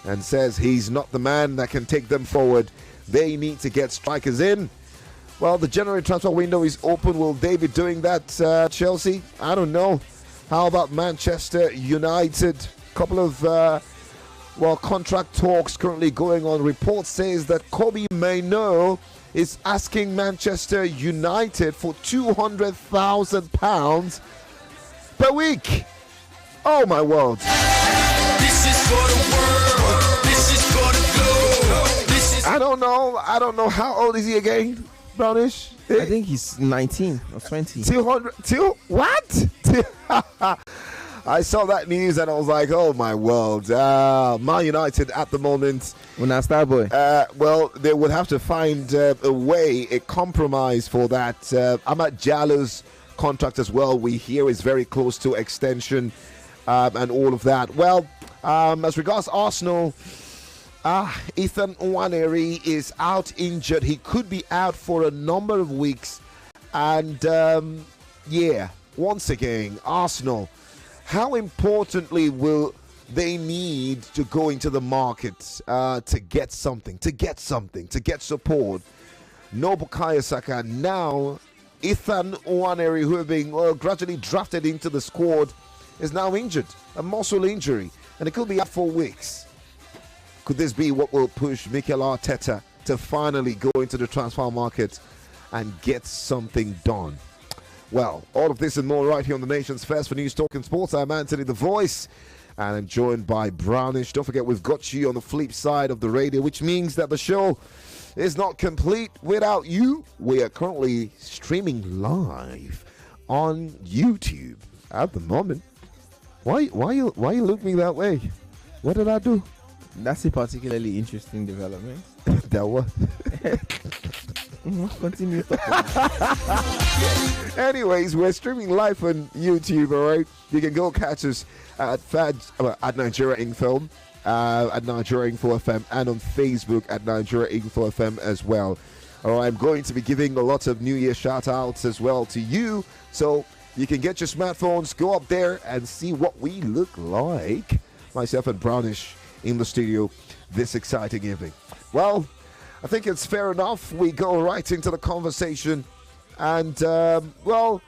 and says he's not the man that can take them forward. They need to get strikers in. Well, the January transfer window is open. Will they be doing that, Chelsea? I don't know. How about Manchester United? Couple of contract talks currently going on. Report says that Kobe Mainoo is asking Manchester United for £200,000 per week. Oh my word! This is for the world. This is for the globe. This is. I don't know. How old is he again, Brownish? I think he's 19 or 20. 200. What? I saw that news and I was like, oh my world. Man United at the moment. When I start, boy. Well, they would have to find a way, a compromise for that. Amad Diallo's contract as well, we hear, is very close to extension and all of that. Well, as regards Arsenal, Ethan Nwaneri is out injured. He could be out for a number of weeks. And once again, Arsenal, how importantly will they need to go into the market to get something, to get support? No Bukayo Saka. Now, Ethan Nwaneri, who have been gradually drafted into the squad, is now injured, a muscle injury, and it could be out for weeks. Could this be what will push Mikel Arteta to finally go into the transfer market and get something done? Well, all of this and more right here on the nation's first for News Talk and Sports. I'm Anthony The Voice, and I'm joined by Brownish. Don't forget, we've got you on the flip side of the radio, which means that the show is not complete without you. We are currently streaming live on YouTube at the moment. Why you looking that way? What did I do? That's a particularly interesting development. That what? Continue talking. Anyways, we're streaming live on YouTube, all right? You can go catch us at Nigeria Info, at Nigeria Info FM, and on Facebook at Nigeria Info FM as well. All right, I'm going to be giving a lot of New Year shout-outs as well to you, so you can get your smartphones, go up there and see what we look like, myself and Brownish in the studio this exciting evening. Well, I think it's fair enough. We go right into the conversation. And, Mr.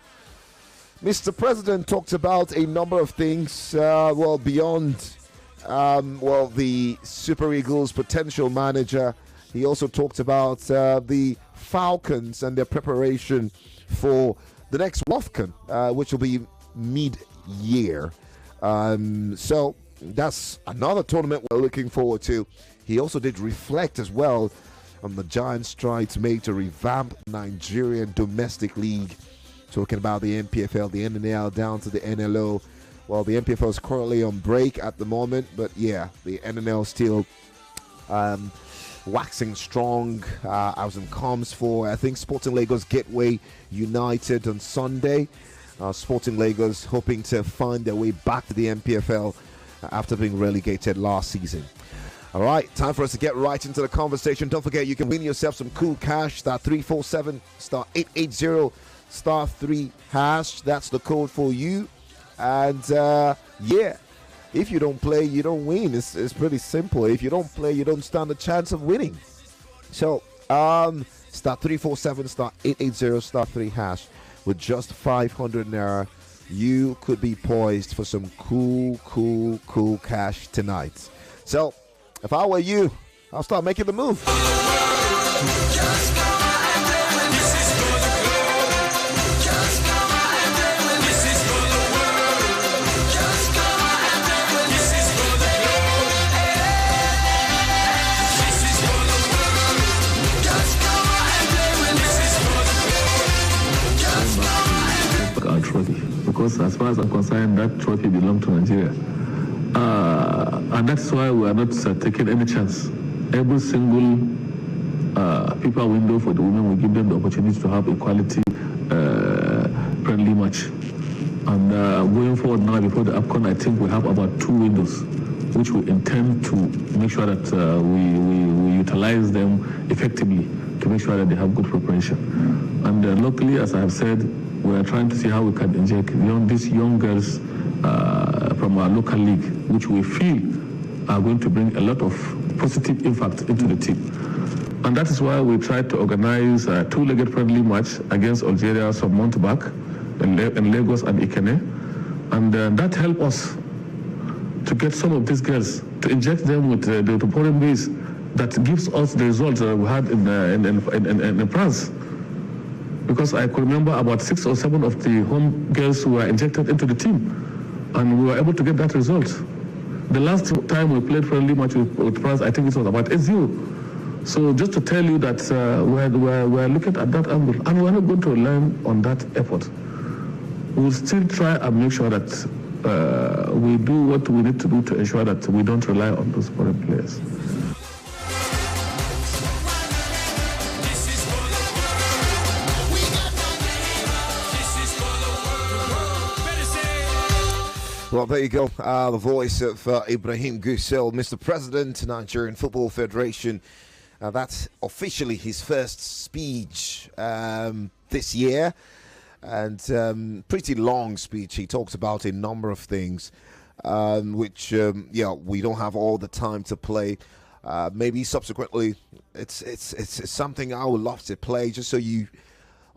President talked about a number of things, beyond, the Super Eagles potential manager. He also talked about the Falcons and their preparation for the next WAFCON, which will be mid-year. So that's another tournament we're looking forward to. He also did reflect as well on the giant strides made to revamp Nigerian domestic league, talking about the NPFL, the NNL down to the NLO. Well, the NPFL is currently on break at the moment, but yeah, the NNL still waxing strong as it comes for, I think, Sporting Lagos Gateway United on Sunday. Sporting Lagos hoping to find their way back to the NPFL after being relegated last season. All right, time for us to get right into the conversation. Don't forget, you can win yourself some cool cash. *347 *880 *3#. That's the code for you. And if you don't play, you don't win. It's pretty simple. If you don't play, you don't stand a chance of winning. So *347 *880 *3#. With just 500 naira, you could be poised for some cool cash tonight. So if I were you, I'll start making the move. Because as far as I'm concerned, that trophy belongs to Nigeria. And that's why we are not taking any chance. Every single FIFA window for the women will give them the opportunity to have a quality friendly match. And going forward now, before the AFCON, I think we have about 2 windows, which we intend to make sure that we utilize them effectively to make sure that they have good preparation. And luckily, as I have said, we are trying to see how we can inject these young girls from our local league, which we feel are going to bring a lot of positive impact into the team. And that is why we tried to organize a two-legged friendly match against Algeria some months back in Lagos and Ikene. And that helped us to get some of these girls, to inject them with the foreign base that gives us the results that we had in France. Because I could remember about 6 or 7 of the home girls who were injected into the team, and we were able to get that result. The last time we played friendly match with France, I think it was about 8-0. So just to tell you that we're looking at that angle, and we're not going to rely on that effort. We'll still try and make sure that we do what we need to do to ensure that we don't rely on those foreign players. Well, there you go. The voice of Ibrahim Gusel, Mr. President, Nigerian Football Federation. That's officially his first speech this year. And pretty long speech. He talks about a number of things, which, we don't have all the time to play. Maybe subsequently, it's something I would love to play just so you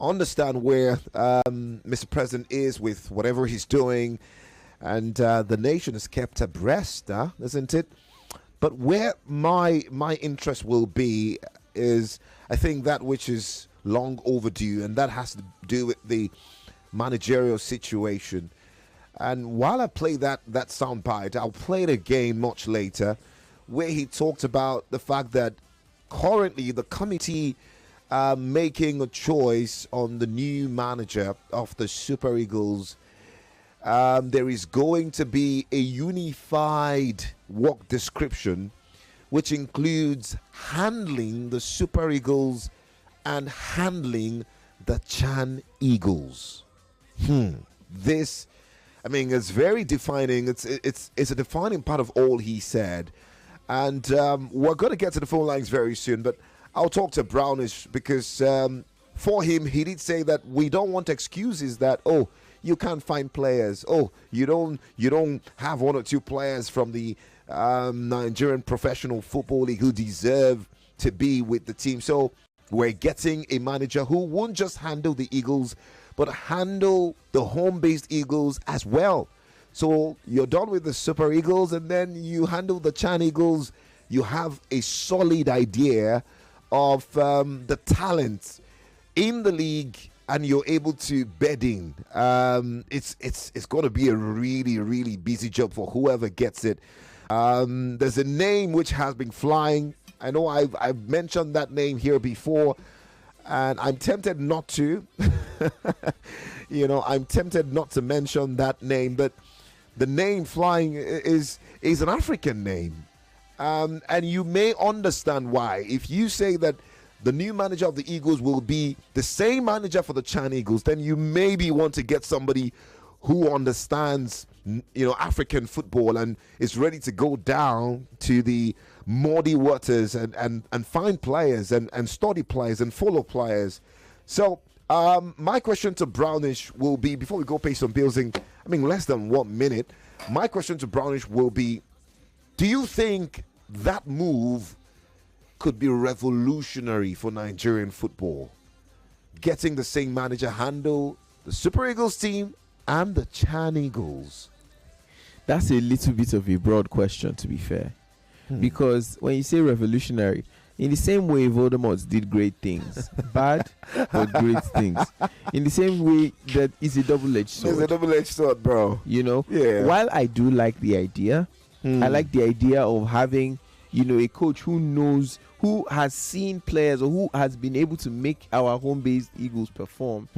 understand where Mr. President is with whatever he's doing. And the nation is kept abreast, isn't it? But where my interest will be is, I think, that which is long overdue, and that has to do with the managerial situation. And while I play that soundbite, I'll play it again much later, where he talked about the fact that currently the committee making a choice on the new manager of the Super Eagles. There is going to be a unified work description, which includes handling the Super Eagles and handling the Chan Eagles. This, I mean, it's very defining. It's a defining part of all he said. And we're going to get to the phone lines very soon, but I'll talk to Brownish because for him, he did say that we don't want excuses that, oh, you can't find players. Oh, you don't have 1 or 2 players from the Nigerian Professional Football League who deserve to be with the team. So we're getting a manager who won't just handle the Eagles, but handle the home-based Eagles as well. So you're done with the Super Eagles, and then you handle the Chan Eagles. You have a solid idea of the talent in the league, and you're able to bed in. It's going to be a really, really busy job for whoever gets it. There's a name which has been flying. I know I've mentioned that name here before, and I'm tempted not to. I'm tempted not to mention that name, but the name flying is an African name. And you may understand why. If you say that the new manager of the Eagles will be the same manager for the Chan Eagles, then you maybe want to get somebody who understands, African football and is ready to go down to the muddy waters and find players and study players and follow players. So my question to Brownish will be, before we go pay some bills in, less than 1 minute, my question to Brownish will be, do you think that move could be revolutionary for Nigerian football? Getting the same manager handle the Super Eagles team and the Chan Eagles. That's a little bit of a broad question, to be fair. Because when you say revolutionary, in the same way Voldemort did great things, bad but great things. In the same way that it's a double-edged sword. It's a double-edged sword, bro. Yeah. While I do like the idea, I like the idea of having, a coach who knows, who has seen players or who has been able to make our home-based Eagles perform.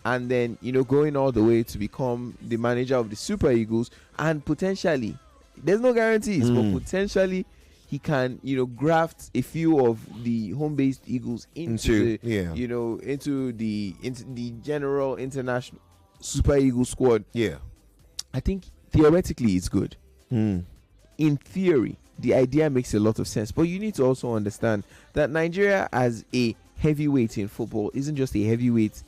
And then, going all the way to become the manager of the Super Eagles, and potentially, there's no guarantees, but potentially he can, graft a few of the home-based Eagles into the general international Super Eagles squad. Yeah, I think theoretically it's good. In theory, the idea makes a lot of sense, but you need to also understand that Nigeria as a heavyweight in football isn't just a heavyweight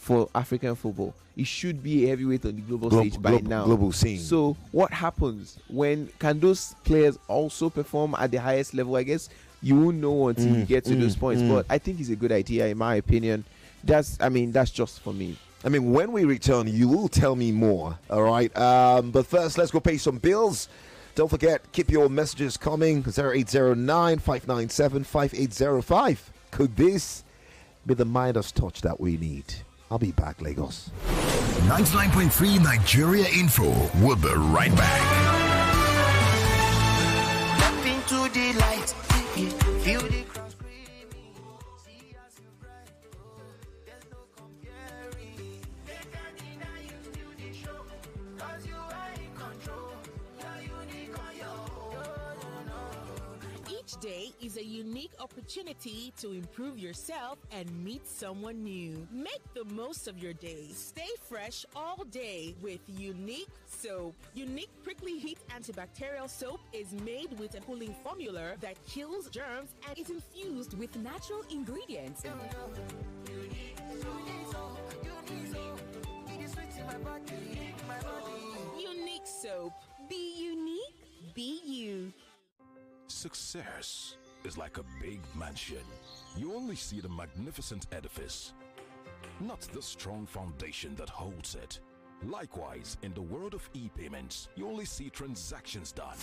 for African football. It should be a heavyweight on the global stage by now. Global scene. So what happens when can those players also perform at the highest level? I guess you won't know until you get to those points. But I think it's a good idea, in my opinion. That's just for me. I mean, when we return, you will tell me more. All right. But first, let's go pay some bills. Don't forget, keep your messages coming. 0809-597-5805. Could this be the Midas touch that we need? I'll be back, Lagos. 99.3 Nigeria Info. We'll be right back. Step into the light, feel the crowd screaming. See us in bright, there's no comparing. They can't deny you still the show, 'cause you are in control. You're unique on your own. Each day is a unique opportunity to improve yourself and meet someone new. Make the most of your day. Stay fresh all day with Unique Soap. Unique Prickly Heat Antibacterial Soap is made with a cooling formula that kills germs and is infused with natural ingredients. Unique Soap. Be unique, be you. Success is like a big mansion. You only see the magnificent edifice, not the strong foundation that holds it. Likewise, in the world of e-payments, you only see transactions done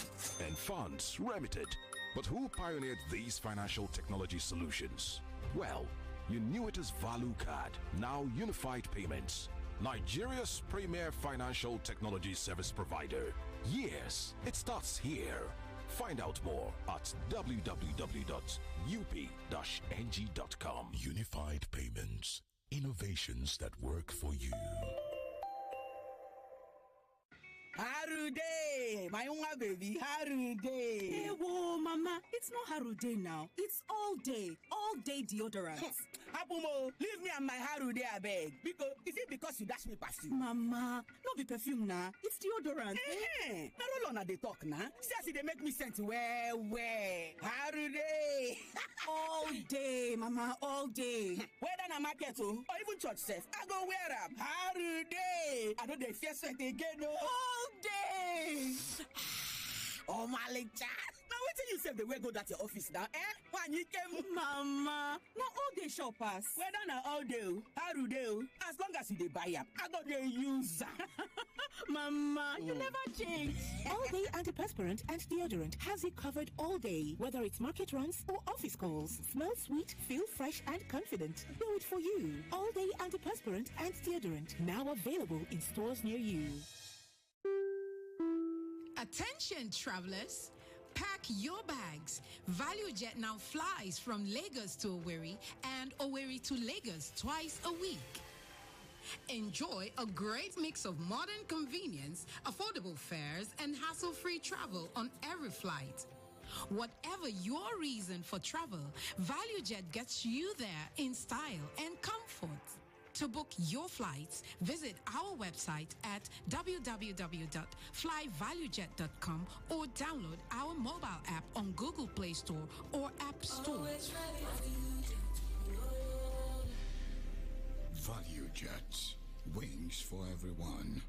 and funds remitted. But who pioneered these financial technology solutions? Well, you knew it as ValueCard, now Unified Payments, Nigeria's premier financial technology service provider. Yes, it starts here. Find out more at www.up-ng.com. Unified Payments. Innovations that work for you. Harude, my young baby, Harude. Hey, whoa, Mama, it's not Harude now. It's all day deodorant. Abumo, leave me and my Harude, I beg. Because is it because you dash me perfume? Mama, no be perfume now. It's deodorant. Eh, na roll on they talk now. See they make me sense well. Harude. All day, Mama, all day. Whether na market or even church says, I go wear up. Harude. I know they fear sweat again. All day. Oh my leg chat. Now wait till you say the way go that your office now, eh? When you came, Mama, now all day shop pass. whether na all day, Harude, as long as you dey buy up, I go dey use. Mama, you never change. All Day Antiperspirant and Deodorant has you covered all day, whether it's market runs or office calls. Smell sweet, feel fresh and confident. Do it for you. All Day Antiperspirant and Deodorant, now available in stores near you. Attention travelers, pack your bags. ValueJet now flies from Lagos to Owerri and Owerri to Lagos twice a week. Enjoy a great mix of modern convenience, affordable fares, and hassle-free travel on every flight. Whatever your reason for travel, ValueJet gets you there in style and comfort. To book your flights, visit our website at www.flyvaluejet.com or download our mobile app on Google Play Store or App Store. ValueJet. Wings for everyone.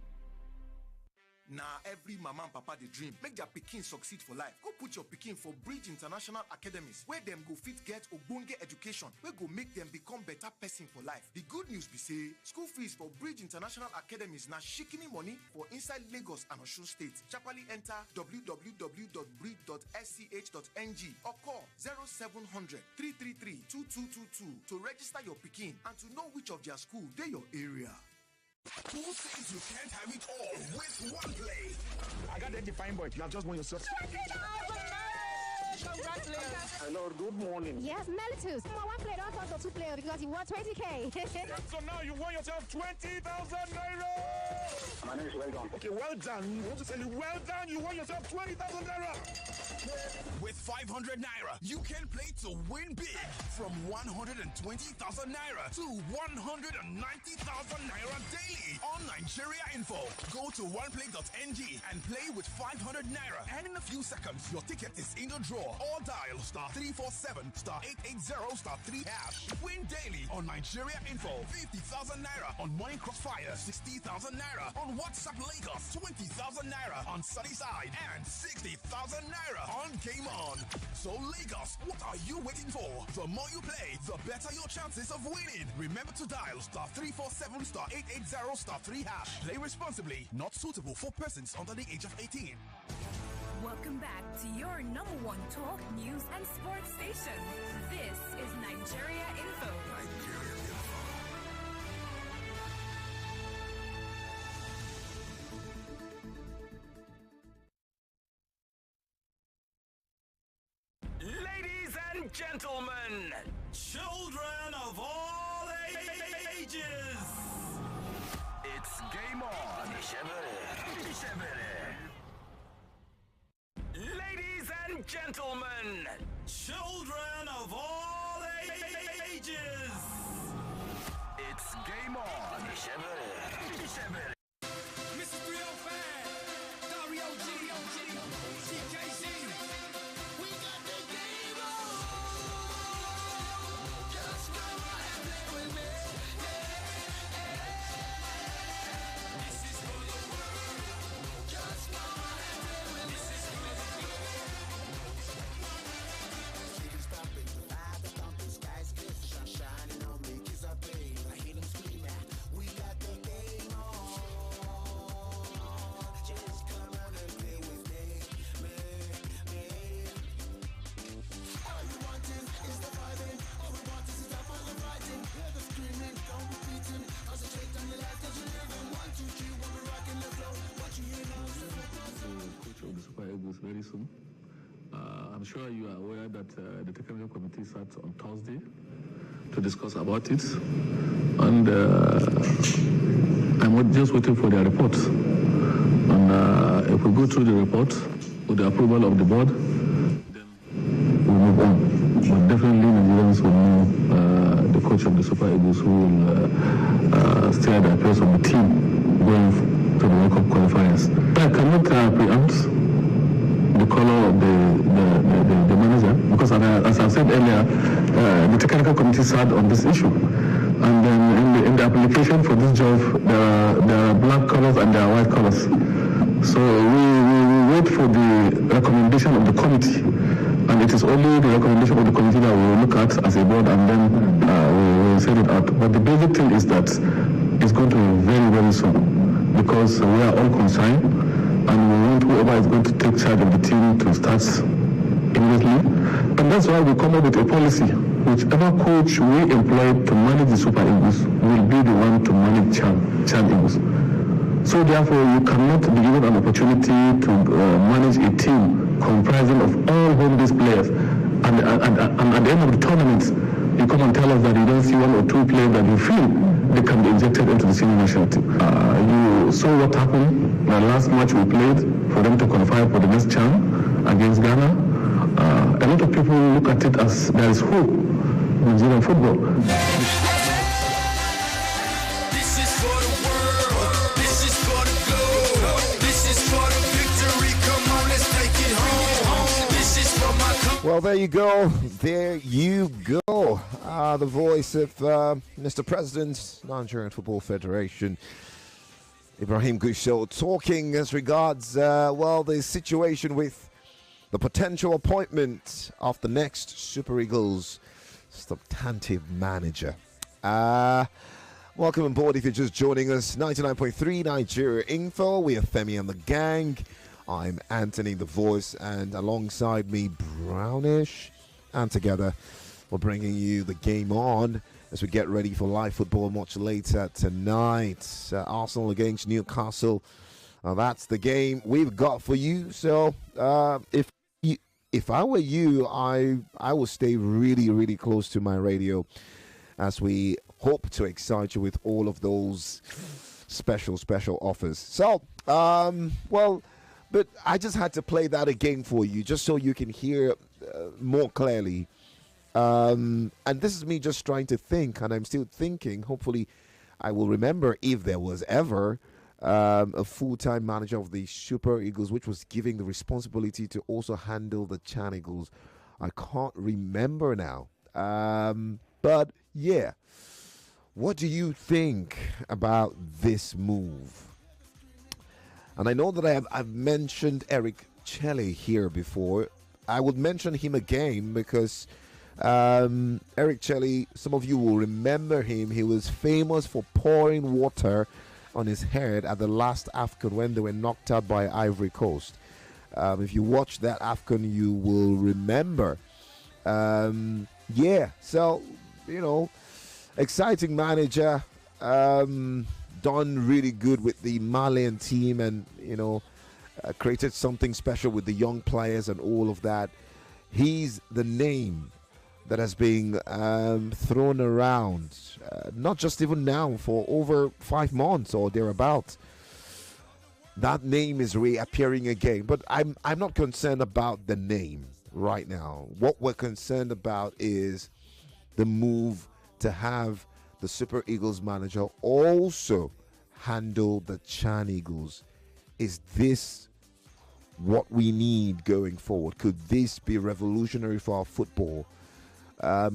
Now every mama and papa they dream make their pikin succeed for life. Go put your pikin for Bridge International Academies, where them go fit get ogbonge education, where go make them become better person for life. The good news be say school fees for Bridge International Academies na shikini money for inside Lagos and Osun State. Sharply enter www.bridge.sch.ng or call 0700 333 2222 to register your pikin and to know which of their school they your area. Who says you can't have it all with one play? I got that defined boy. You have just won yourself. Congratulations. Hello, good morning. Yes, Melitus. One player don't talk to two players because you won 20K. So now you won yourself 20,000 naira. My name is Well Done. Okay, well done. I want to tell you, well done. You won yourself 20,000 naira. with 500 naira. You can play to win big from 120,000 naira to 190,000 naira daily on Nigeria Info. Go to oneplay.ng and play with 500 naira. And in a few seconds, your ticket is in the draw. Or dial *347*880*3#. Win daily on Nigeria Info. 50,000 naira on Morning Crossfire. 60,000 naira on WhatsApp Lagos. 20,000 naira on Sunnyside. And 60,000 naira on Game On. So Lagos, what are you waiting for? The more you play, the better your chances of winning. Remember to dial *347*880*3#. Play responsibly. Not suitable for persons under the age of 18. Welcome back to your number one talk, news, and sports station. This is Nigeria Info. Ladies and gentlemen, children of all ages, it's game on. Ladies and gentlemen, children of all ages, it's game on. Mrs. 305, Dario G, CKC. We got the game on. Just come on and play with me. This is for the world. Just come on and play with me. This is for the City stopping, light the thumping, skies clear, sun shining on me, kids are playing, I hear them screaming, we got the game on. Just come on and play with me. All you want is the vibing, all we want is the fun and fighting, hear the screaming, don't be beating, concentrate on your life 'cause you're living, 1, 2, 3, when we're rocking the flow, what you hear now is the Coach of the Super Eagles very soon. I'm sure you are aware that the technical committee sat on Thursday to discuss about it, and I'm just waiting for their report. And if we go through the report with the approval of the board, then we'll move on. But definitely Nigerians will know the coach of the Super Eagles who will steer the affairs of the team going to the World Cup qualifiers. I cannot preempt the color of the manager because, as I said earlier, the technical committee sat on this issue, and then in the application for this job, there are black colors and there are white colors. So we wait for the recommendation of the committee, and it is only the recommendation of the committee that we will look at as a board, and then we will send it out. But the basic thing is that it's going to be very, very soon because we are all concerned, and we want whoever is going to take charge of the team to start immediately. And that's why we come up with a policy. Whichever coach we employ to manage the Super Eagles will be the one to manage Chan Eagles. So therefore, you cannot be given an opportunity to manage a team comprising of all home-based players. And at the end of the tournament, you come and tell us that you don't see one or two players that you feel they can be injected into the senior national team. You saw what happened the last match we played for them to qualify for the next CHAN against Ghana. A lot of people look at it as there is hope in Nigerian football. This is for the world. This is for the globe. This is for the victory. Come on, let's take it home. This is for my country. Well, there you go. There you go. The voice of Mr. President, Nigerian Football Federation, Ibrahim Gusau, talking as regards, the situation with the potential appointment of the next Super Eagles substantive manager. Welcome on board if you're just joining us. 99.3 Nigeria Info. We are Femi and the Gang. I'm Anthony, the voice, and alongside me, Brownish. And together, we're bringing you the game on as we get ready for live football much later tonight. Arsenal against Newcastle. That's the game we've got for you. So, if I were you, I would stay really, really close to my radio as we hope to excite you with all of those special offers. So, But I just had to play that again for you, just so you can hear more clearly. And this is me just trying to think, and I'm still thinking. Hopefully, I will remember if there was ever a full-time manager of the Super Eagles, which was giving the responsibility to also handle the Chan Eagles. I can't remember now. But yeah, what do you think about this move? And I know that I've mentioned Eric Chelle here before. I would mention him again because Eric Chelle, some of you will remember him. He was famous for pouring water on his head at the last AFCON when they were knocked out by Ivory Coast. If you watch that AFCON, you will remember. Yeah, so, exciting manager. Done really good with the Malian team and, created something special with the young players and all of that. He's the name that has been thrown around, not just even now, for over 5 months or thereabouts. That name is reappearing again, but I'm not concerned about the name right now. What we're concerned about is the move to have the Super Eagles manager also handle the Chan Eagles. Is this what we need going forward? Could this be revolutionary for our football?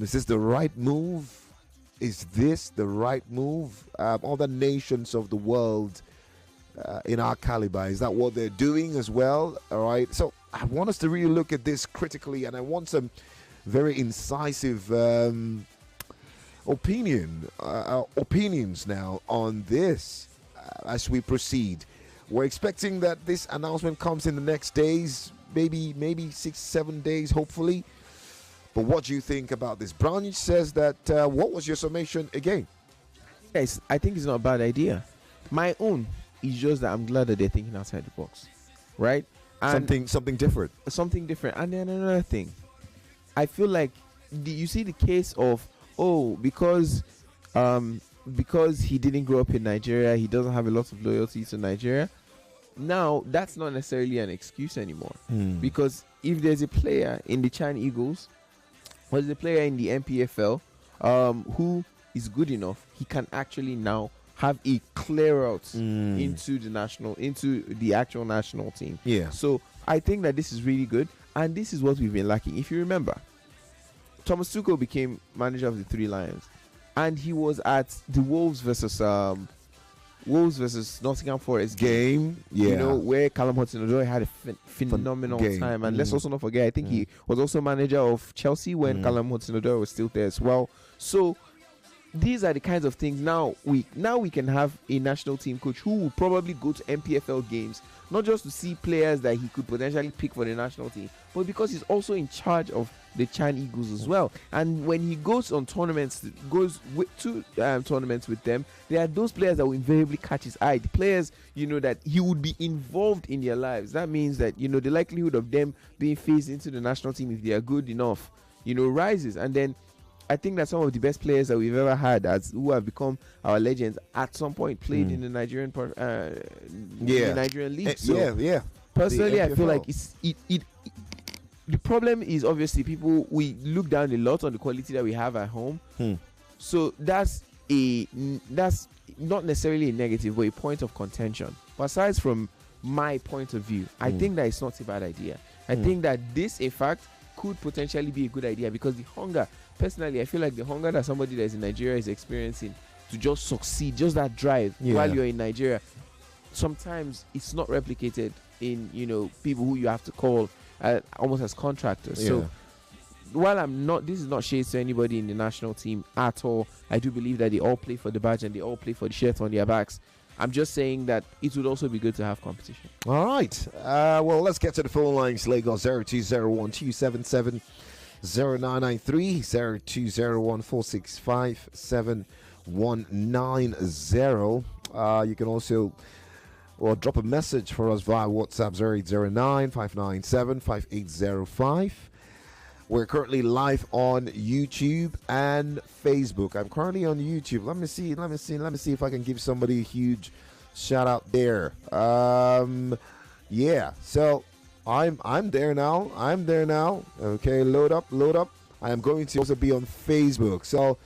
Is this the right move? Is this the right move? Other nations of the world in our caliber, is that what they're doing as well? All right. So I want us to really look at this critically, and I want some very incisive opinions now on this as we proceed. We're expecting that this announcement comes in the next days, maybe 6-7 days, hopefully. But what do you think about this? Branch says that, what was your summation again? Guys, I think it's not a bad idea. My own is just that I'm glad that they're thinking outside the box, right? And something different. Something different. And then another thing, I feel like you see the case of because he didn't grow up in Nigeria, he doesn't have a lot of loyalty to Nigeria. Now that's not necessarily an excuse anymore, because if there's a player in the Chan Eagles, or there's a player in the MPFL who is good enough, he can actually now have a clear out into the actual national team. Yeah. So I think that this is really good, and this is what we've been lacking. If you remember, Thomas Tuchel became manager of the Three Lions, and he was at the Wolves versus Nottingham Forest game. Yeah, where Callum Hudson-Odoi had a phenomenal time. And let's also not forget, I think he was also manager of Chelsea when Callum Hudson-Odoi was still there as well. So these are the kinds of things. Now we can have a national team coach who will probably go to MPFL games, not just to see players that he could potentially pick for the national team, but because he's also in charge of the Chan Eagles as well. And when he goes on tournaments, tournaments with them, there are those players that will invariably catch his eye. The players, that he would be involved in their lives. That means that, the likelihood of them being phased into the national team, if they are good enough, rises. And then I think that some of the best players that we've ever had, who have become our legends, at some point played in the Nigerian Nigerian league. So personally, I feel like the problem is obviously we look down a lot on the quality that we have at home. So that's not necessarily a negative, but a point of contention. But aside from my point of view, I think that it's not a bad idea. I think that this, in fact, could potentially be a good idea, because the hunger, personally, I feel like the hunger that somebody that's in Nigeria is experiencing to just succeed, just that drive while you're in Nigeria, sometimes it's not replicated in people who you have to call almost as contractors. So while this is not shades to anybody in the national team at all, I do believe that they all play for the badge and they all play for the shirt on their backs. I'm just saying that it would also be good to have competition. All right. Well, let's get to the phone lines. Lagos 0201-277-0993, 0201-465-7190. You can also drop a message for us via WhatsApp 0809-597-5805. We're currently live on YouTube and Facebook. I'm currently on YouTube. Let me see if I can give somebody a huge shout out there. Yeah, so I'm there now. I'm there now. Okay, load up, load up. I am going to also be on Facebook, so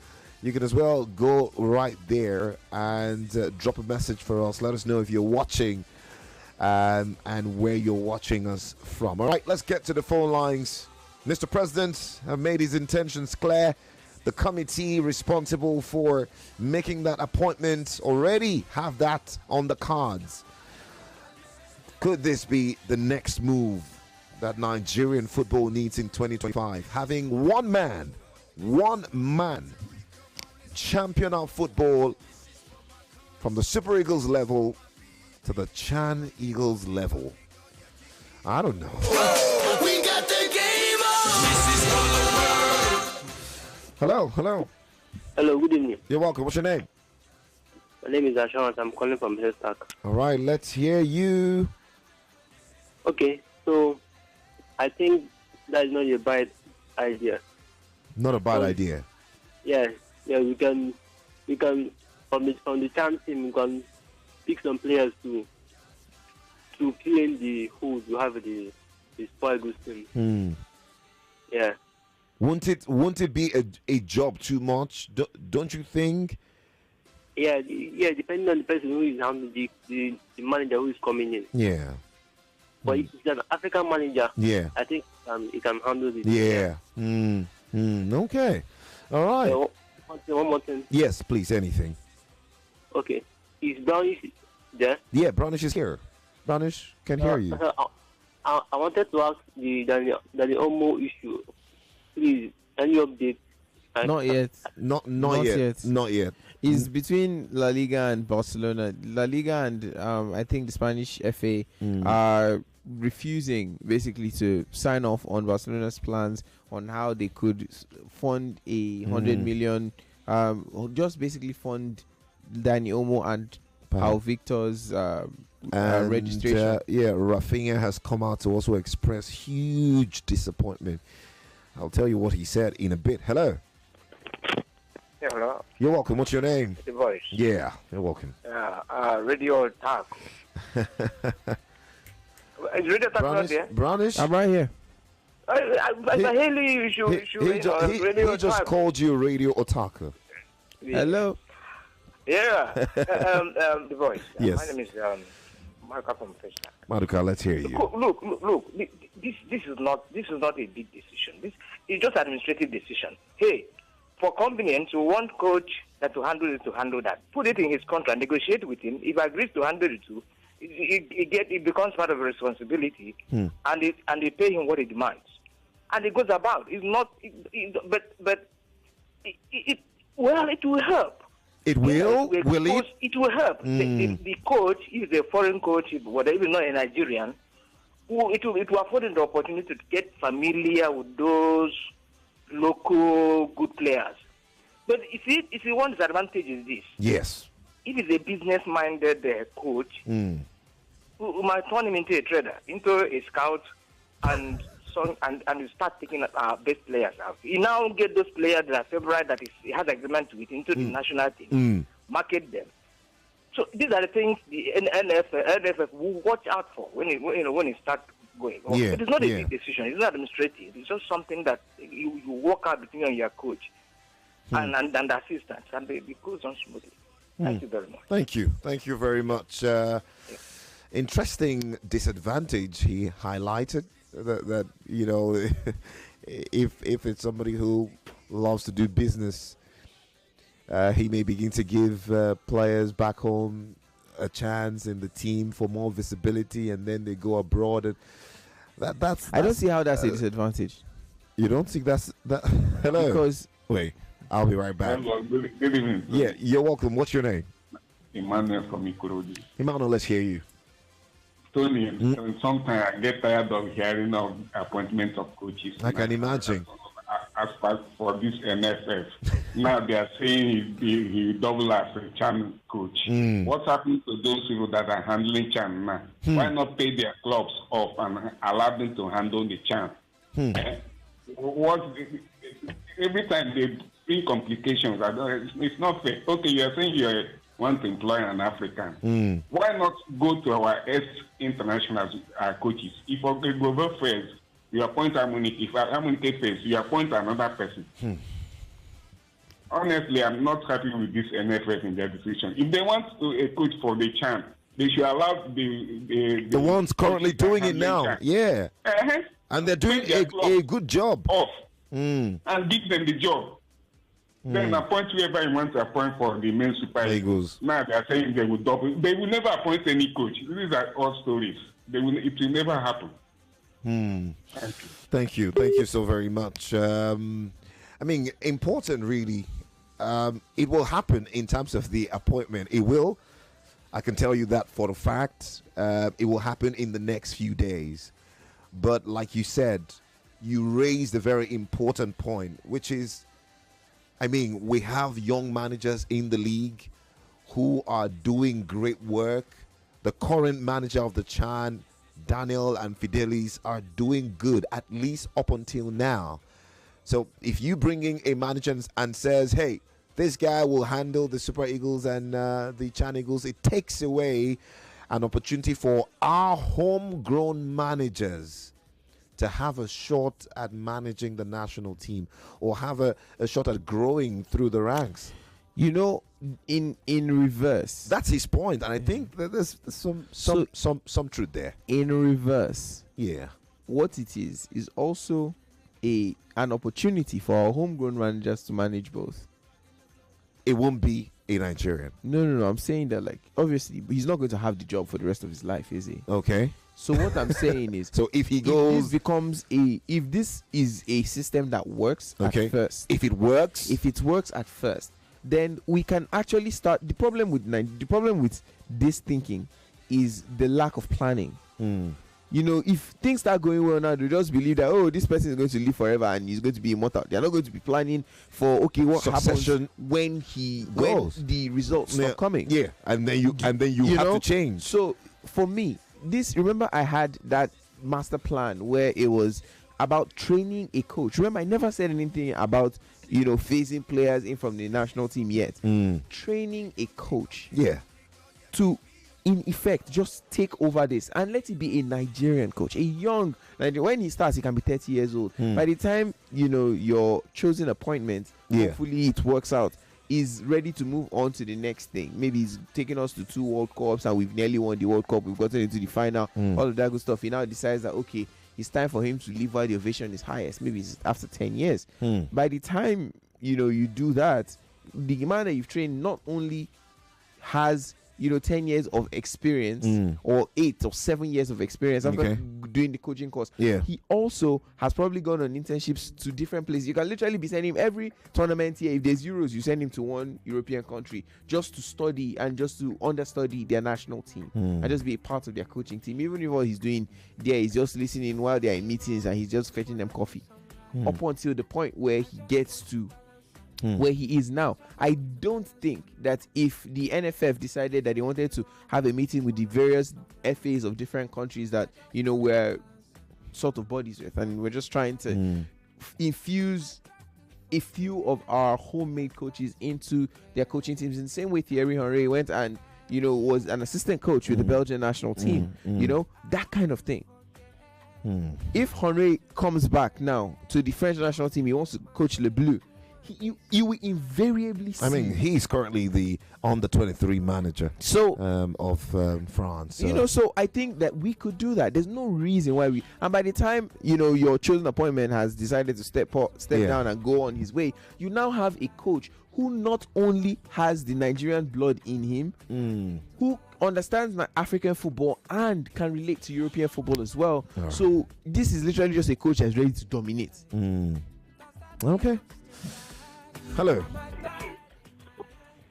you can as well go right there and drop a message for us. Let us know if you're watching and where you're watching us from. All right, let's get to the phone lines. Mr. President have made his intentions clear. The committee responsible for making that appointment already have that on the cards. Could this be the next move that Nigerian football needs in 2025? Having one man champion our football from the Super Eagles level to the Chan Eagles level. I don't know. We got the game on. This is for the world. Hello, hello. Hello, good evening. You're welcome. What's your name? My name is Assurance. I'm calling from Hillstack. All right, let's hear you. Okay, so I think that is not a bad idea. Not a bad idea. Yeah, we can from the Chan team we can pick some players to fill in the holes you have the Super Eagles team. Yeah. Won't it be a job too much? Don't you think? Yeah, depending on the person who is handling the manager who is coming in. Yeah. But if it's an African manager, yeah, I think he can handle it. Yeah. Okay. All right. One more thing. Yes, please. Anything. Okay. Is Brownish there? Yeah, Brownish is here. Brownish can hear you. I wanted to ask the Omo issue. Please, any update? Not yet. Not yet. Not yet. It's between La Liga and Barcelona. La Liga and I think the Spanish FA are refusing basically to sign off on Barcelona's plans on how they could fund a 100 million, just basically fund Dani Olmo and Pau Victor's registration. Rafinha has come out to also express huge disappointment. I'll tell you what he said in a bit. Hello. Yeah, hello. You're welcome. What's your name? The voice. Yeah, you're welcome. Radio Talk. Is Radio Talk not there? Brownish? I'm right here. He just called you Radio Otaku. Yeah. Hello. Yeah. The voice. Yes. My name is Maruka from Festa. Maruka, let's hear you. Look. This is not a big decision. It's just an administrative decision. Hey, for convenience, we want coach that to handle that. Put it in his contract, negotiate with him. If he agrees to handle it too, it becomes part of a responsibility, and they pay him what he demands, and it goes about. It's not, but it will help. It will? Will it? It will help. The coach, if the foreign coach, whatever, even not a Nigerian, it will afford him the opportunity to get familiar with those local good players. But if he wants advantage is this. Yes. If he's a business-minded coach, we might turn him into a trader, into a scout, and you start taking our best players out. You now get those players that are favorite, that he has agreement with, into the national team, market them. So these are the things the NFF will watch out for when it starts going. Yeah, it is not a big decision. It's not administrative. It's just something that you work out between you and your coach and the assistants, and it goes on smoothly. Thank you very much. Thank you very much. Interesting disadvantage he highlighted that if it's somebody who loves to do business, he may begin to give players back home a chance in the team for more visibility, and then they go abroad, and that's I don't see how that's a disadvantage. You don't think that's that? Hello. Because wait, I'll be right back. Good evening. Yeah, you're welcome. What's your name? Emmanuel from Ikorodu. Emmanuel, let's hear you. Tony, sometimes I get tired of hearing of appointments of coaches. I can imagine. As part for this NFF, now they are saying he double as a Chan coach. What's happening to those people that are handling Chan now? Why not pay their clubs off and allow them to handle the Chan? Every time they bring complications, it's not fair. Okay, you are saying you're want to employ an African. Why not go to our ex-international coaches? If Ogogo fails, you appoint Amunike. If Amunike fails, you appoint another person. Honestly, I'm not happy with this NFF in their decision. If they want a coach for the CHAN, they should allow the ones currently doing it now. CHAN. Yeah. And they're doing a good job. Off. And give them the job. Then appoint whoever you want to appoint for the main Super Eagles. Now they are saying they will double. They will never appoint any coach. These are all stories. It will never happen. Thank you. Thank you so very much. I mean, important really. It will happen in terms of the appointment. It will. I can tell you that for the fact. It will happen in the next few days. But like you said, you raised a very important point, which is, I mean, we have young managers in the league who are doing great work. The current manager of the CHAN, Daniel and Fidelis, are doing good, at least up until now. So if you bring in a manager and says, hey, this guy will handle the Super Eagles and the CHAN Eagles, it takes away an opportunity for our homegrown managers to have a shot at managing the national team or have a shot at growing through the ranks. You know, in reverse. That's his point, and I think that there's some truth there. In reverse. Yeah. What it is also an opportunity for our homegrown managers to manage both. It won't be a Nigerian. No. I'm saying that, like, obviously, he's not going to have the job for the rest of his life, is he? Okay. So what I'm saying is, so if he goes, if this is a system that works at first, if it works at first, then we can actually start. The problem with this thinking is the lack of planning. You know, if things start going well now, they just believe that, oh, this person is going to live forever and he's going to be immortal. They're not going to be planning for, okay, what happens when the results start coming. Yeah, and then you have to change. So for me, remember I had that master plan where it was about training a coach. Remember, I never said anything about, you know, phasing players in from the national team yet. Training a coach. Yeah. To, in effect, just take over this and let it be a Nigerian coach, a young Nigerian. When he starts, he can be 30 years old. By the time, you know, your chosen appointment, hopefully it works out, is ready to move on to the next thing. Maybe he's taking us to 2 World Cups and we've nearly won the World Cup. We've gotten into the final, all of that good stuff. He now decides that, okay, it's time for him to leave while the ovation is highest. Maybe it's after 10 years. By the time, you know, you do that, the man that you've trained not only has, you know, 10 years of experience or 8 or 7 years of experience after doing the coaching course. He also has probably gone on internships to different places. You can literally be sending him every tournament here. If there's Euros, you send him to one European country just to study and just to understudy their national team and just be a part of their coaching team. Even if what he's doing there is just listening while they're in meetings and he's just fetching them coffee up until the point where he gets to where he is now. I don't think that if the NFF decided that they wanted to have a meeting with the various FAs of different countries that, you know, we're sort of bodies with, and we're just trying to infuse a few of our homemade coaches into their coaching teams, in the same way Thierry Henry went and, you know, was an assistant coach with the Belgian national team, you know, that kind of thing. If Henry comes back now to the French national team, he wants to coach Le Bleu, you will invariably see. I mean, he's currently the under-23 manager of France. You know, so I think that we could do that. There's no reason why and by the time, you know, your chosen appointment has decided to step down and go on his way, you now have a coach who not only has the Nigerian blood in him, who understands African football and can relate to European football as well. So this is literally just a coach that's ready to dominate. Okay. Hello.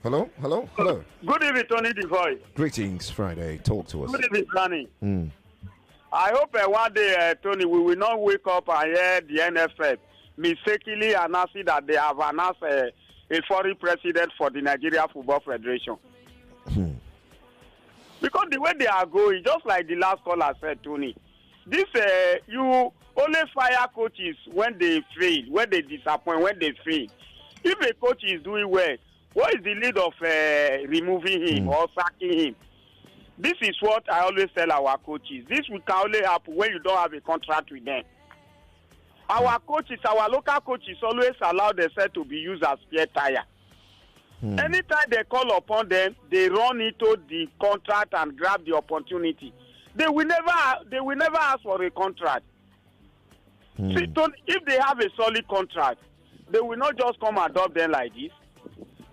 Good evening, Tony the Voice. Greetings, Friday. Talk to us. Good evening, Planning. I hope one day, Tony, we will not wake up and hear the NFF mistakenly announcing that they have announced a foreign president for the Nigeria Football Federation. Because the way they are going, just like the last caller said, Tony, this you only fire coaches when they fail, when they disappoint, when they fail. If a coach is doing well, What is the need of removing him or sacking him? This is what I always tell our coaches. This will can only happen when you don't have a contract with them. Our coaches, our local coaches always allow themselves to be used as spare tire. Anytime they call upon them, they run into the contract and grab the opportunity. They will never ask for a contract. See, if they have a solid contract, they will not just come and adopt them like this.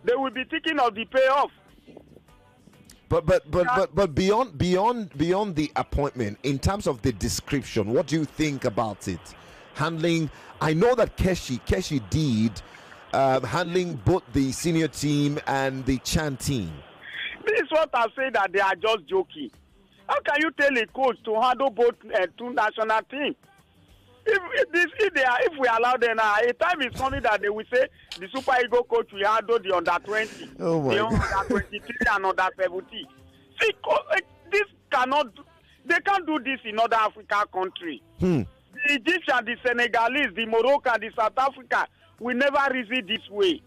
They will be thinking of the payoff. But beyond the appointment, in terms of the description, what do you think about it? Handling, I know that Keshi did handling both the senior team and the Chan team. This is what I say, that they are just joking. How can you tell a coach to handle both two national teams? If we allow them now, a time is coming that they will say the Super Eagle coach will handle the under 20, the under 23 and under 17. See, this they can't do this in other African countries. The Egyptian, the Senegalese, the Moroccan, the South Africa will never reason this way.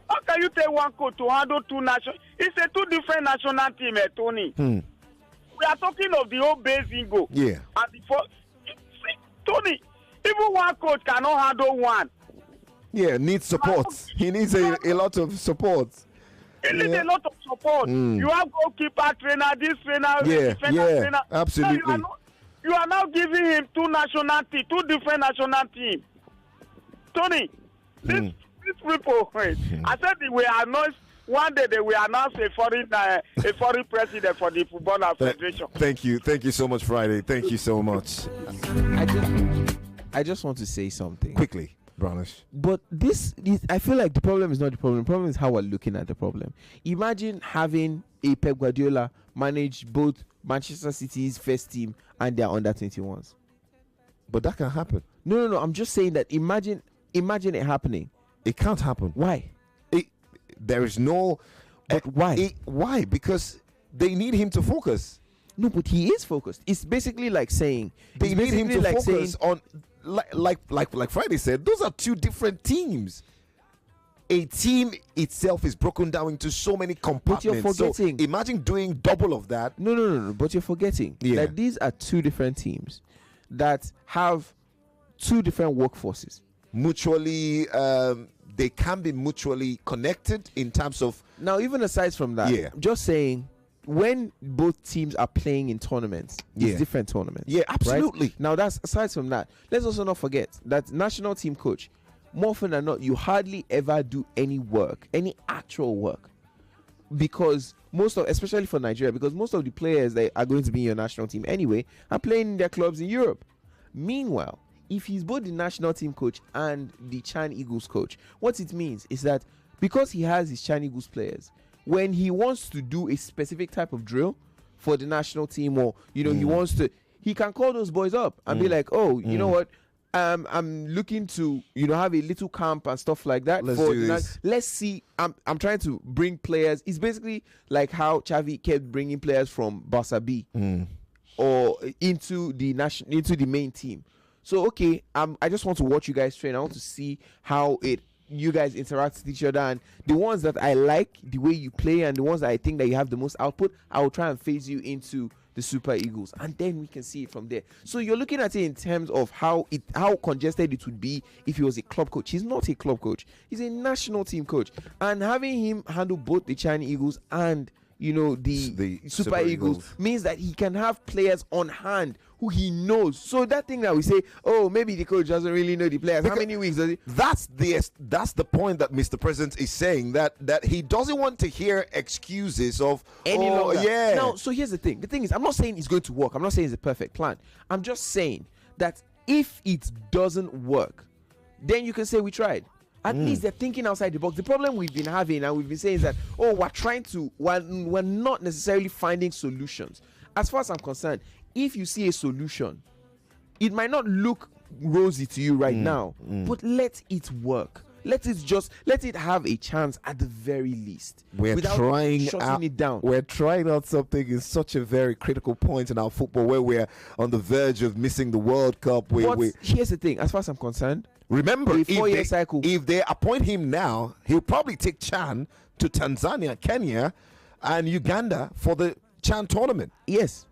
How can you tell one coach to handle two national? It's a two different national team, Tony. We are talking of the whole base Ingo. Yeah. And before, see, Tony, even one coach cannot handle one. Yeah, needs support. He needs a lot of support. He needs a lot of support. You have goalkeeper trainer, this trainer, trainer. Absolutely. So you are now giving him two different national teams. Tony, these people, I said they will announce one day, they will announce a foreign president for the Football Federation. Thank you so much, Friday. Thank you so much. I just want to say something quickly, Brownish. But this, I feel like the problem is not the problem. The problem is how we're looking at the problem. Imagine having a Pep Guardiola manage both Manchester City's first team and their under 21s. But that can happen. No. I'm just saying that imagine it happening. It can't happen. Why? There is no. But why? Why? Because they need him to focus. No, but he is focused. It's basically like saying they need him to focus on, like Friday said, those are two different teams. A team itself is broken down into so many compartments. But you're forgetting. So imagine doing double of that. No. But you're forgetting that these are two different teams that have two different workforces. Mutually, they can be mutually connected in terms of. Now, even aside from that, just saying, when both teams are playing in tournaments, it's different tournaments. Yeah, absolutely. Right? Now, that's aside from that. Let's also not forget that national team coach, more often than not, you hardly ever do any actual work. Because especially for Nigeria, because most of the players that are going to be in your national team anyway are playing in their clubs in Europe. Meanwhile, if he's both the national team coach and the Chan Eagles coach, what it means is that because he has his Chan Eagles players, when he wants to do a specific type of drill for the national team, or he can call those boys up and be like, oh, you know what, I'm looking to have a little camp and stuff like that. Let's see. I'm trying to bring players. It's basically like how Xavi kept bringing players from Barca B or into the main team. So okay, I just want to watch you guys train. I want to see how you guys interact with each other, and the ones that I like the way you play and the ones that I think that you have the most output, I will try and phase you into the Super Eagles, and then we can see it from there. So you're looking at it in terms of how congested it would be if he was a club coach. He's not a club coach. He's a national team coach, and having him handle both the China Eagles and the Super Eagles means that he can have players on hand who he knows. So that thing that we say, oh, maybe the coach doesn't really know the players. How many weeks does he? That's the point that Mr. President is saying, that he doesn't want to hear excuses of any longer. Yeah. Now, so here's the thing. The thing is, I'm not saying it's going to work. I'm not saying it's a perfect plan. I'm just saying that if it doesn't work, then you can say we tried. At least they're thinking outside the box. The problem we've been having and we've been saying is that, we're not necessarily finding solutions. As far as I'm concerned, if you see a solution, it might not look rosy to you right now, but let it work. Let it have a chance at the very least. We're without trying shutting out, it down. We're trying out something in such a very critical point in our football where we're on the verge of missing the World Cup. But here's the thing, as far as I'm concerned, remember, a 4-year cycle. If they appoint him now, he'll probably take Chan to Tanzania, Kenya, and Uganda for the Chan tournament. Yes.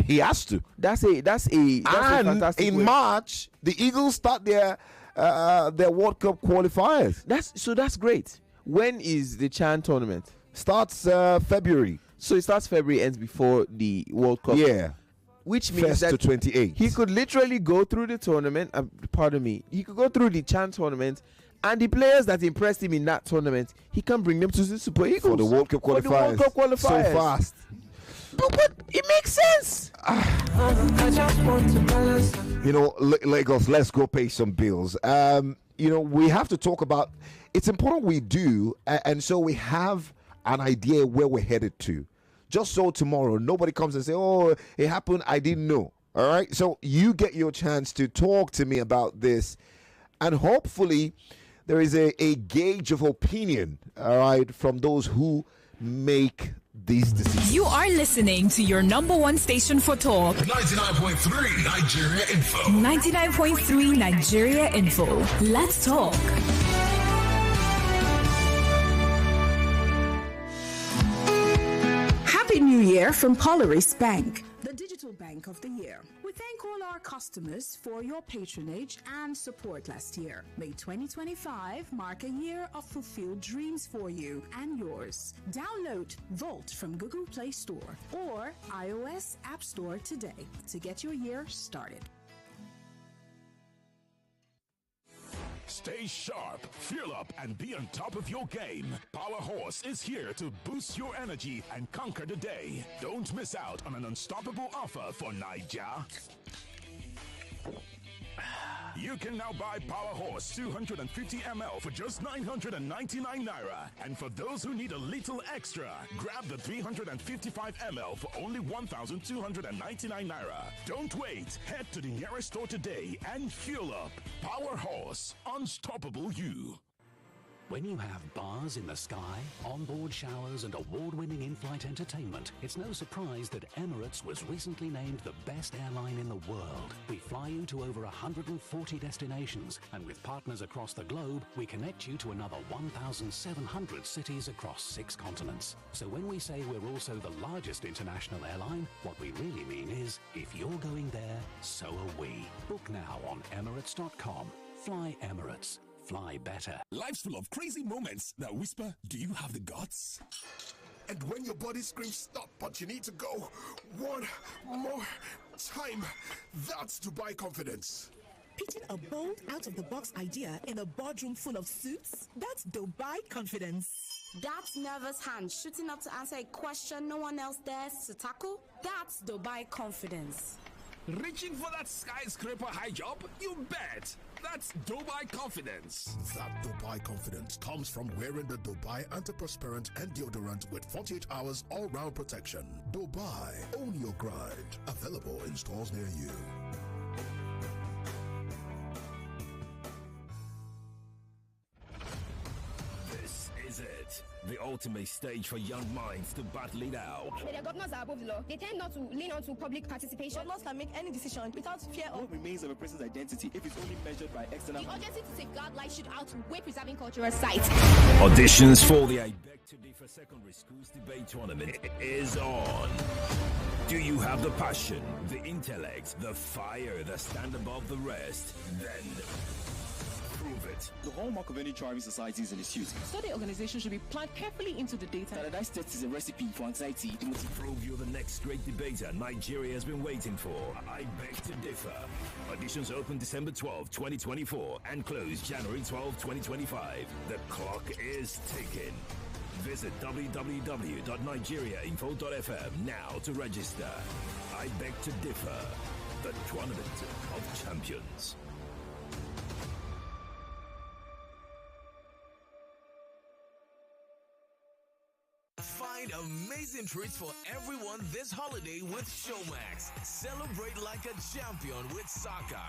He has to. That's a fantastic in way. March, the Eagles start their World Cup qualifiers. That's great. When is the Chan tournament? Starts February. So it starts February, ends before the World Cup. Yeah. Which means 1st that to 28. he could literally go through the tournament. He could go through the Chan tournament, and the players that impressed him in that tournament, he can bring them to the Super Eagles for the World Cup qualifiers. So fast. But it makes sense. Lagos, let's go pay some bills. We have to talk about, it's important we do, and so we have an idea where we're headed to. Just so tomorrow, nobody comes and say, oh, it happened, I didn't know. All right? So you get your chance to talk to me about this, and hopefully there is a gauge of opinion, all right, from those who make these decisions. You are listening to your number one station for talk. 99.3 Nigeria Info. 99.3 Nigeria Info. Let's talk. Happy New Year from Polaris Bank, the digital bank of the year. We thank all our customers for your patronage and support last year. May 2025 mark a year of fulfilled dreams for you and yours. Download Volt from Google Play Store or iOS App Store today to get your year started. Stay sharp, fuel up, and be on top of your game. Power Horse is here to boost your energy and conquer the day. Don't miss out on an unstoppable offer for Niger. You can now buy Power Horse 250 ml for just 999 naira. And for those who need a little extra, grab the 355 ml for only 1,299 naira. Don't wait. Head to the nearest store today and fuel up. Power Horse, unstoppable you. When you have bars in the sky, onboard showers, and award-winning in-flight entertainment, it's no surprise that Emirates was recently named the best airline in the world. We fly you to over 140 destinations, and with partners across the globe, we connect you to another 1,700 cities across 6 continents. So when we say we're also the largest international airline, what we really mean is, if you're going there, so are we. Book now on Emirates.com. Fly Emirates. Fly better. Life's full of crazy moments that whisper, do you have the guts? And when your body screams stop, but you need to go one more time, that's Dubai confidence. Pitching a bold, out-of-the-box idea in a boardroom full of suits? That's Dubai confidence. That's nervous hand shooting up to answer a question no one else dares to tackle? That's Dubai confidence. Reaching for that skyscraper high jump? You bet! That's Dubai confidence. That Dubai confidence comes from wearing the Dubai antiperspirant and deodorant with 48 hours all-round protection. Dubai, own your grind. Available in stores near you. This is it. The ultimate stage for young minds to battle it out. The governors are above the law. They tend not to lean on to public participation. Governors can make any decision without fear of what remains of a person's identity if it's only measured by external. The urgency to safeguard life should outweigh preserving cultural sites. Auditions for the I Beg to Differ Secondary Schools Debate Tournament is on. Do you have the passion, the intellect, the fire that stand above the rest? Then prove it. The hallmark of any thriving society is in its youth. So the organization should be planned carefully into the data. Paradise Test is a recipe for anxiety. Prove you're the next great debater Nigeria has been waiting for. I Beg to Differ. Auditions open December 12, 2024 and close January 12, 2025. The clock is ticking. Visit www.nigeriainfo.fm now to register. I Beg to Differ. The Tournament of Champions. Find amazing treats for everyone this holiday with Showmax. Celebrate like a champion with soccer.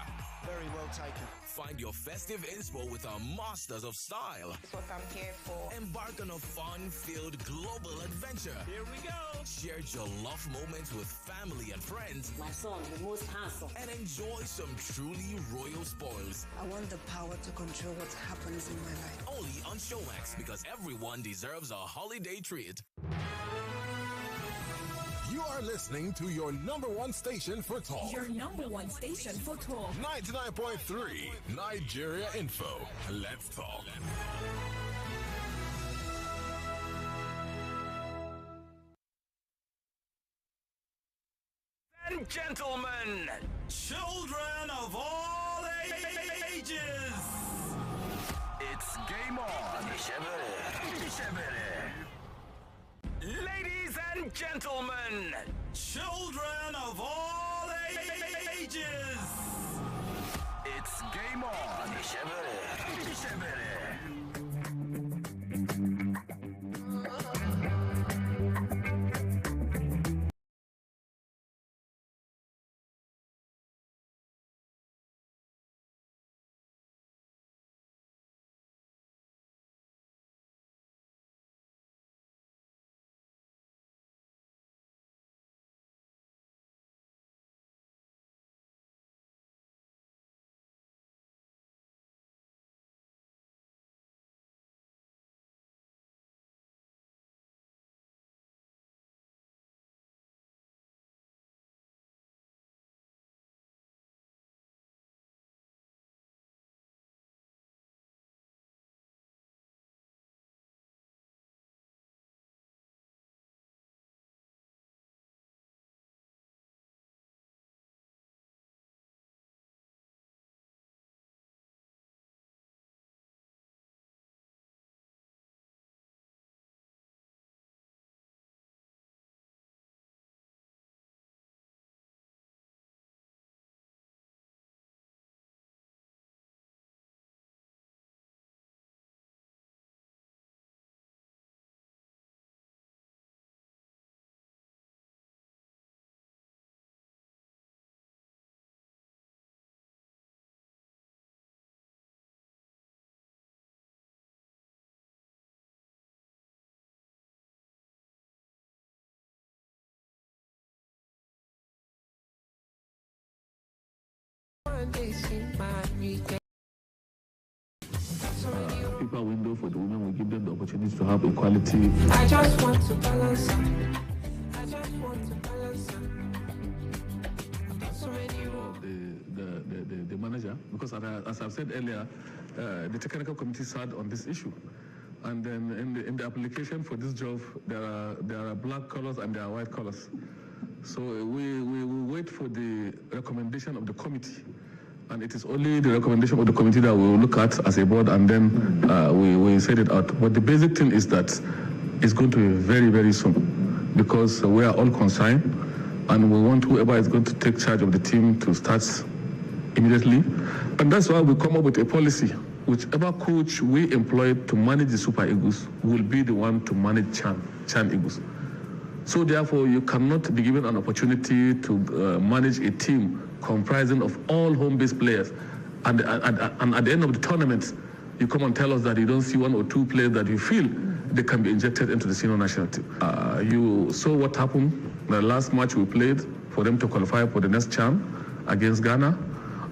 Very well taken. Find your festive inspo with our masters of style. That's what I'm here for. Embark on a fun-filled global adventure. Here we go. Share your love moments with family and friends. My son, the most handsome. And enjoy some truly royal spoils. I want the power to control what happens in my life. Only on Showmax, because everyone deserves a holiday treat. You are listening to your number one station for talk. Your number one station for talk. 99.3 Nigeria Info. Let's talk. And gentlemen, children of all ages, it's game on. Ladies and gentlemen, children of all ages, it's game on. People window for the women will give them the opportunity to have equality. I just want to balance. I just want to balance. So many The manager, because as I've said earlier, the technical committee sat on this issue, and then in the application for this job, there are black colors and there are white colors. So we will wait for the recommendation of the committee, and it is only the recommendation of the committee that we will look at as a board, and then we set it out. But the basic thing is that it's going to be very, very soon, because we are all concerned, and we want whoever is going to take charge of the team to start immediately. And that's why we come up with a policy. Whichever coach we employ to manage the Super Eagles will be the one to manage Chan Eagles. So therefore, you cannot be given an opportunity to manage a team comprising of all home-based players. And at the end of the tournament, you come and tell us that you don't see one or two players that you feel they can be injected into the senior national team. You saw what happened the last match we played for them to qualify for the next CHAN against Ghana.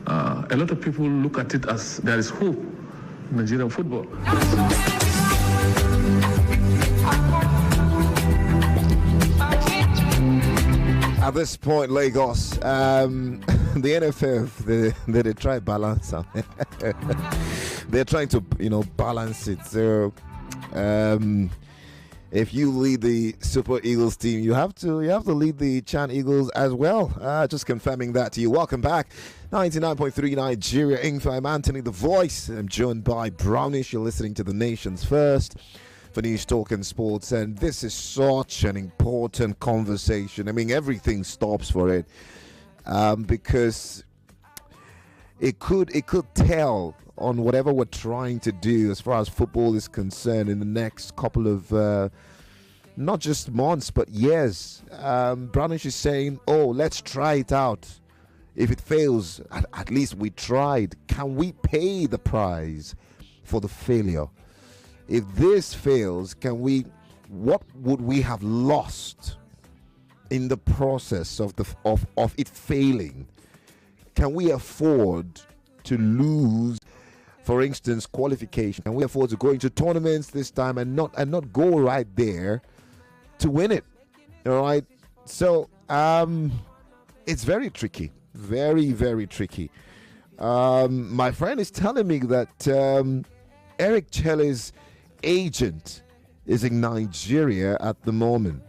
A lot of people look at it as there is hope in Nigerian football. At this point, Lagos, the NFF, they try balance. They're trying to, balance it. So, if you lead the Super Eagles team, you have to lead the Chan Eagles as well. Just confirming that to you. Welcome back, 99.3 Nigeria Info. I'm Anthony, the voice. I'm joined by Brownish. You're listening to the nation's first for news, talk, and sports, and this is such an important conversation. I mean, everything stops for it, because it could tell on whatever we're trying to do as far as football is concerned in the next couple of not just months but years. Brownish is saying, oh, let's try it out. If it fails, at least we tried. Can we pay the price for the failure? If this fails, what would we have lost in the process of it failing? Can we afford to lose, for instance, qualification? Can we afford to go into tournaments this time and not go right there to win it? All right. So it's very tricky. Very, very tricky. My friend is telling me that Eric Chelly's agent is in Nigeria at the moment.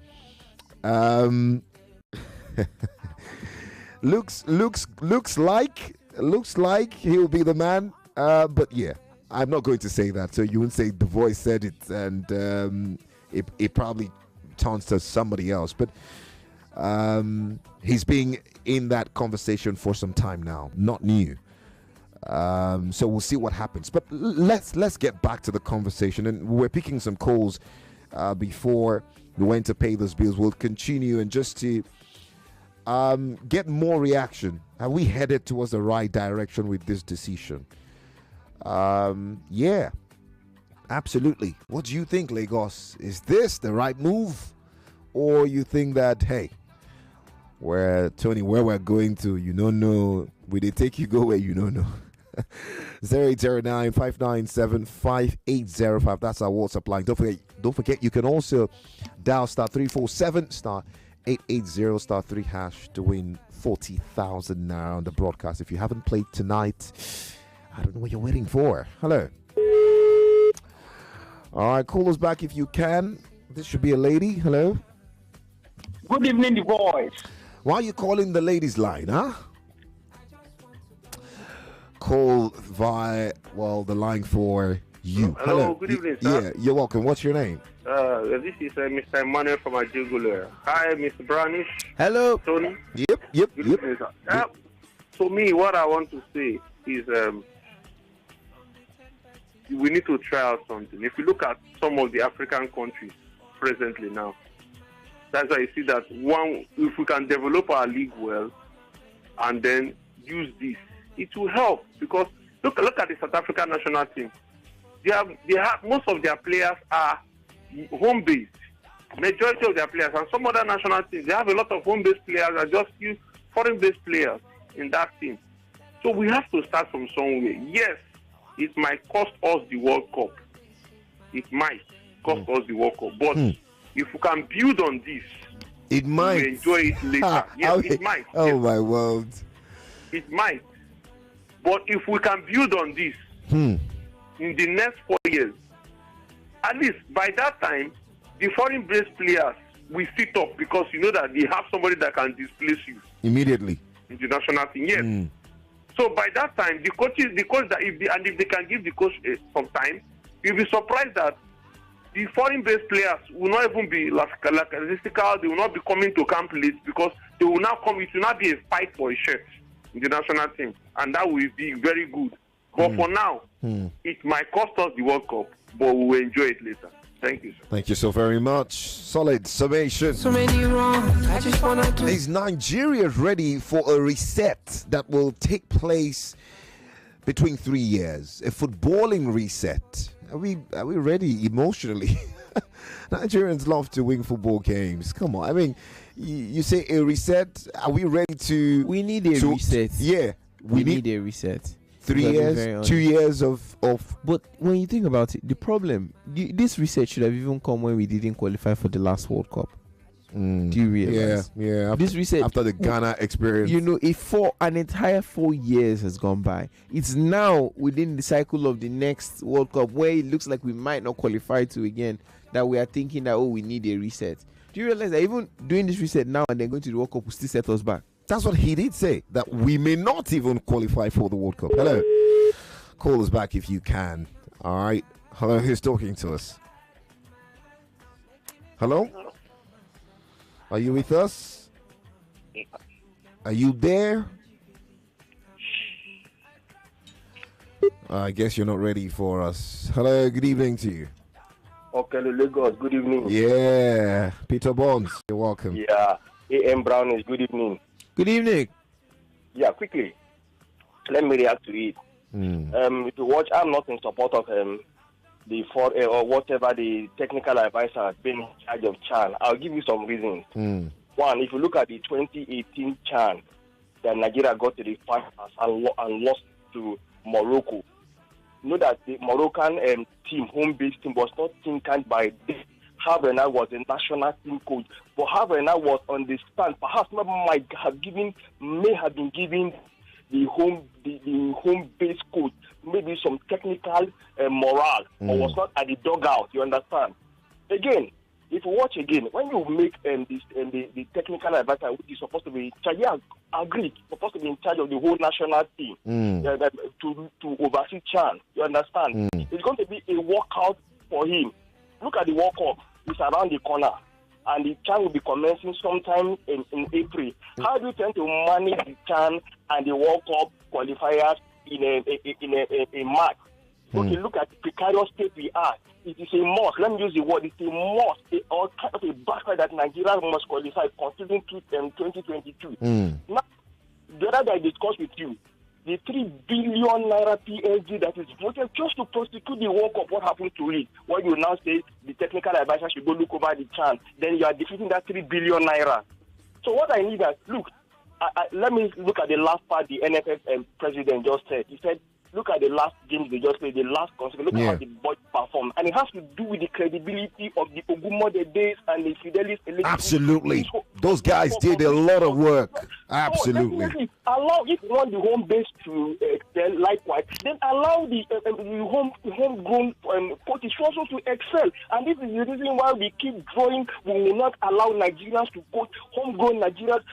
Looks like he'll be the man. But yeah, I'm not going to say that. So you won't say the voice said it, and it probably turns to somebody else. But he's been in that conversation for some time now, not new. So we'll see what happens. But let's get back to the conversation, and we're picking some calls before we went to pay those bills. We'll continue, and just to get more reaction. Are we headed towards the right direction with this decision? Yeah, absolutely. What do you think, Lagos? Is this the right move, or you think that, hey, where we're going to, you don't know, will they take you go where you don't know? 0809-597-5805. That's our WhatsApp line. Don't forget you can also dial *347 *880 *3# to win 40,000 naira on the broadcast. If you haven't played tonight, I don't know what you're waiting for. Hello. All right, call us back if you can. This should be a lady. Hello. Good evening, the boys. Why are you calling the ladies' line, huh? Call via, the line for you. Hello, good evening, sir. Yeah, you're welcome. What's your name? This is Mr. Emmanuel from Ajigule. Hi, Mr. Brownish. Hello. Tony. Yep. Good evening, sir. For me, what I want to say is we need to try out something. If you look at some of the African countries presently now, that's why you see that if we can develop our league well and then use this, it will help. Because look at the South African national team. They have most of their players are home based. Majority of their players, and some other national teams, they have a lot of home based players and just few foreign based players in that team. So we have to start from somewhere. Yes, it might cost us the World Cup. It might cost us the World Cup. But if we can build on this, it might. We enjoy it later. Yes, it might. Oh, yes. My word. It might. But if we can build on this in the next 4 years, at least by that time, the foreign-based players will sit up because you know that they have somebody that can displace you immediately in the national team. Yes. So by that time, the coach that if they can give the coach some time, you'll be surprised that the foreign-based players will not even be lackadaisical. They will not be coming to camp late because they will now come. It will not be a fight for a shirt in the national team, and that will be very good. But for now, it might cost us the World Cup, but we will enjoy it later. Thank you, sir. Thank you so very much. Solid summation. So many wrong. I just wanna do. Is Nigeria ready for a reset that will take place between 3 years? A footballing reset. Are we ready emotionally? Nigerians love to win football games. Come on. I mean, you say a reset. Are we ready to? We need a reset. Yeah, we need a reset. 3 years, 2 years of. But when you think about it, the problem, this reset should have even come when we didn't qualify for the last World Cup. Do you realize? Yeah. This reset after the Ghana experience, you know, an entire 4 years has gone by. It's now within the cycle of the next World Cup where it looks like we might not qualify to again that we are thinking that we need a reset. Do you realize that even doing this reset now and then going to the World Cup will still set us back? That's what he did say, that we may not even qualify for the World Cup. Hello. Call us back if you can. All right. Hello, who's talking to us? Hello? Are you with us? Are you there? I guess you're not ready for us. Hello, good evening to you. Okay, Lagos, good evening. Yeah, Peter Bonds, you're welcome. Yeah, A.M. Brown is good evening. Good evening. Yeah, quickly, let me react to it. If you watch, I'm not in support of the or whatever the technical advisor has been in charge of CHAN. I'll give you some reasons. One, if you look at the 2018 CHAN, that Nigeria got to the finals and lost to Morocco. You know that the Moroccan team, home-based team, was not tinkered by this. Havana was a national team coach, but Havana was on the stand. Perhaps may have been given the home-based coach maybe some technical morale, or was not at the dugout. You understand? Again, if you watch again, when you make the technical advisor, which is supposed to be in charge, agreed, supposed to be in charge of the whole national team to oversee CHAN. You understand? It's going to be a workout for him. Look at the World Cup. It's around the corner. And the CHAN will be commencing sometime in April. How do you tend to manage the CHAN and the World Cup qualifiers in a March? Okay, look at the precarious state we are. It is a must. Let me use the word. It's a must, or kind of a backfire that Nigeria must qualify considering 2022. Now, the other day I discussed with you, the 3 billion naira PSG that is voted just to prosecute the World Cup. What happened to it? When you now say the technical advisor should go look over the CHAN, then you are defeating that 3 billion naira. So what I need is, look, let me look at the last part the NFF president just said. He said, look at the last games they just played, the last concert. Look at how the boys performed. And it has to do with the credibility of the Ogumode days and the Fidelis. Absolutely. Those guys did a lot of work. Absolutely. So allow, if you want the home base to excel, likewise, then allow the homegrown coaches also to excel. And this is the reason why we keep drawing. We will not allow Nigerians to coach homegrown Nigerians.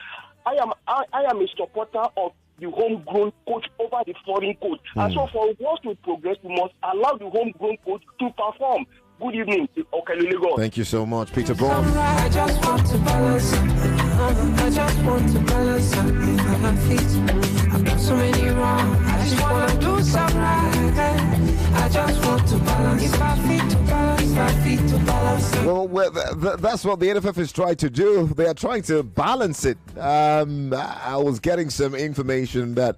I am a supporter of the homegrown coach over the foreign coach. And so for us to progress, we must allow the homegrown coach to perform. Good evening. Okay, Lagos. Thank you so much, Peter Brown. I just want to balance. I just want to balance. I've done so many wrong. I just want to do some right. I just want to balance. If I fit to balance, I fit to balance. Well, that's what the NFF is trying to do. They are trying to balance it. I was getting some information that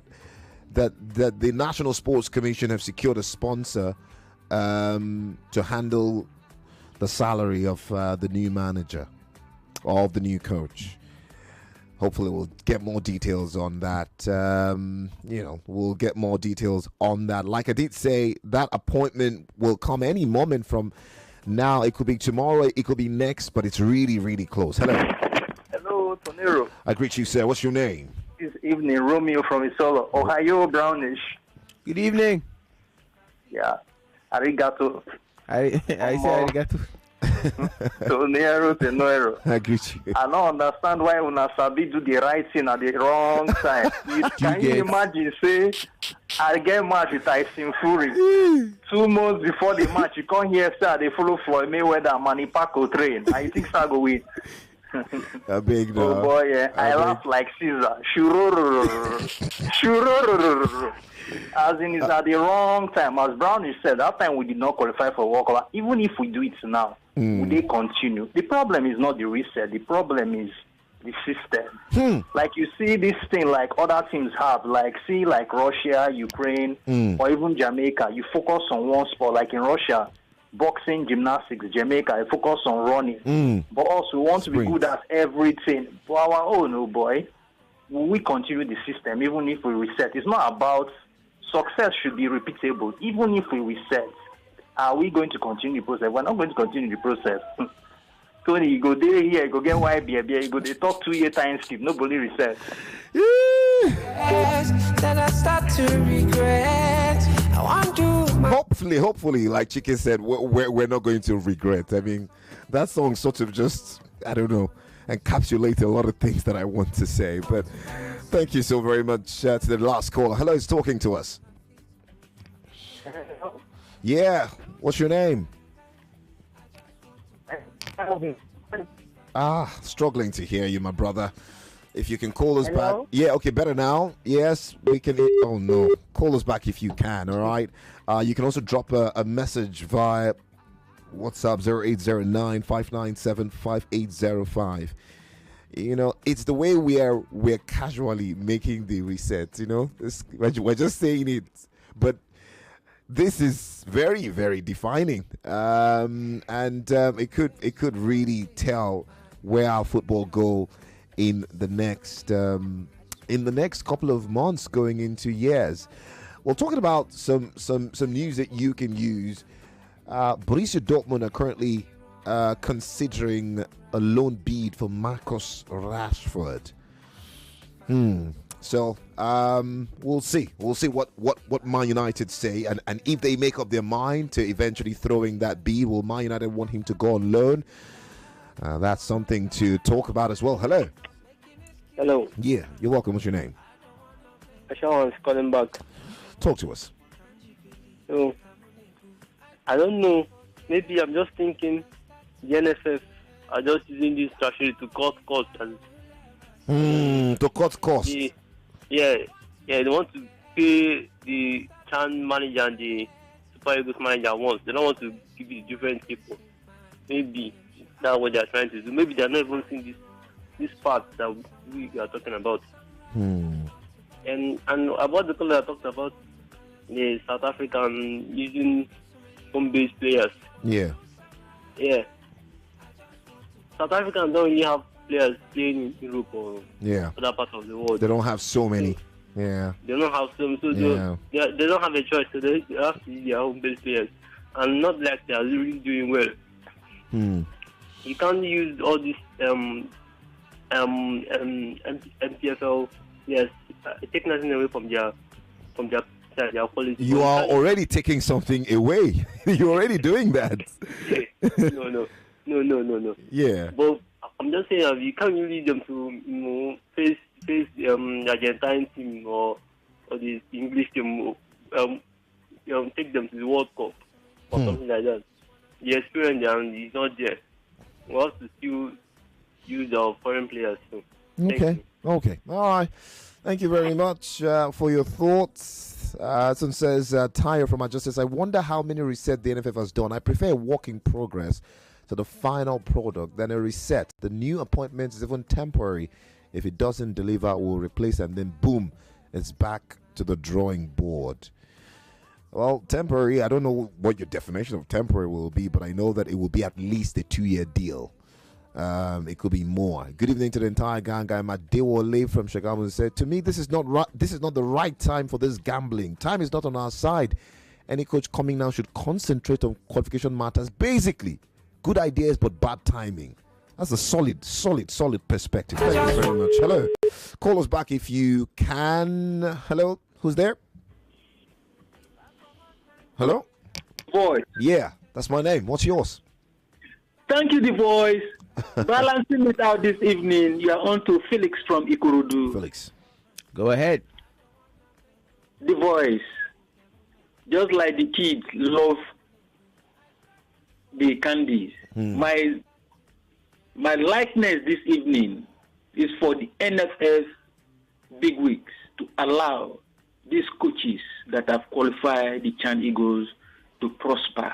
the National Sports Commission have secured a sponsor to handle the salary of the new manager or of the new coach. Hopefully we'll get more details on that. We'll get more details on that. Like I did say, that appointment will come any moment from now. It could be tomorrow, it could be next, but it's really, really close. Hello. Hello, Tonero. I greet you, sir. What's your name? This evening, Romeo from Isolo, Ohio, Brownish. Good evening. Yeah. Arigato. I say arigato. Tonero. I greet you. I don't understand why Unasabi do the right thing at the wrong time. Can you imagine, say, I get match with Tyson Fury. 2 months before the match, you come here, say, they follow Floyd Mayweather, Manny Pacquiao train. I think I go win. A big Oh boy, yeah. I laugh like Caesar. Shururururu. Shururururu. As in, it's at the wrong time. As Brownish said, that time we did not qualify for World Cup. Even if we do it now, will they continue? The problem is not the reset. The problem is the system. Like you see this thing like other teams have, like Russia, Ukraine, or even Jamaica. You focus on one sport, like in Russia, boxing, gymnastics, Jamaica, you focus on running. But also we want to be good at everything. For our own, oh boy, will we continue the system even if we reset? It's not about success should be repeatable. Even if we reset, are we going to continue the process? We're not going to continue the process. Tony, you go there, here, you go get YBA, you go they talk 2 year time skip, nobody reset. Yes, then I start to regret. I want to. Hopefully, like Chike said, we're not going to regret. I mean, that song sort of just, I don't know, encapsulates a lot of things that I want to say. But thank you so very much to the last caller. Hello, who's talking to us? Yeah, what's your name? Struggling to hear you, my brother. If you can call us back. Yeah, okay, better now. Yes, we can. Oh, no. Call us back if you can, all right? You can also drop a message via WhatsApp 0809-597-5805. You know, it's the way we're casually making the reset. You know, we're just saying it, but this is very, very defining, and it could really tell where our football go in the next couple of months, going into years. Well, talking about some news that you can use. Borussia Dortmund are currently considering a loan bid for Marcus Rashford. So we'll see. We'll see what Man United say, and if they make up their mind to eventually throwing that bid, will Man United want him to go on loan? That's something to talk about as well. Hello. Hello. Yeah, you're welcome. What's your name? Sean's calling back. Talk to us. So, I don't know. Maybe I'm just thinking the NFF are just using this strategy to cut costs. To cut costs. Yeah, they want to pay the Chan manager and the Super Eagles manager once. They don't want to give it to different people. Maybe that's what they're trying to do. Maybe they're not even seeing this part that we are talking about. And about the color I talked about, the South African using home-based players. Yeah. South Africans don't really have players playing in Europe or other parts of the world. They don't have so many. Yeah. They don't have some, so they don't have a choice. So they have to use their home-based players, and not like they are really doing well. You can't use all this MPFL. Yes, take nothing away from their quality. You are already taking something away. You're already doing that. No. Yeah. But I'm just saying, you can't really use them to face the Argentine team or the English team. Take them to the World Cup or something like that. The experience is not there. We have to still use our foreign players too. Okay. All right. Thank you very much for your thoughts. Someone says, Tyre from Justice, I wonder how many reset the NFF has done. I prefer a work in progress to the final product than a reset. The new appointment is even temporary. If it doesn't deliver, we'll replace and then boom, it's back to the drawing board. Well, temporary, I don't know what your definition of temporary will be, but I know that it will be at least a 2-year deal. It could be more. Good evening to the entire gang. I'm Adewale from Shagamu. Said to me, this is not the right time for this gambling. Time is not on our side. Any coach coming now should concentrate on qualification matters. Basically, good ideas but bad timing. That's a solid perspective. Thank you very much. Hello. Call us back if you can. Hello. Who's there? Hello. Voice. Yeah, that's my name. What's yours? Thank you, The Voice. Balancing it out this evening, you are on to Felix from Ikorodu. Felix, go ahead. The Voice. Just like the kids love the candies. My likeness this evening is for the NFF bigwigs to allow these coaches that have qualified the Chan Eagles to prosper.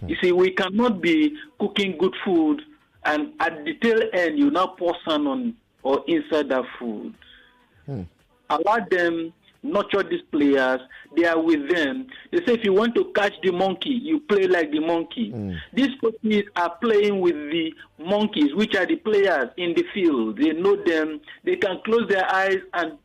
You see, we cannot be cooking good food and at the tail end you now pour sand on or inside that food. Allow them nurture these players. They are with them. They say if you want to catch the monkey, you play like the monkey. These coaches are playing with the monkeys, which are the players in the field. They know them. They can close their eyes and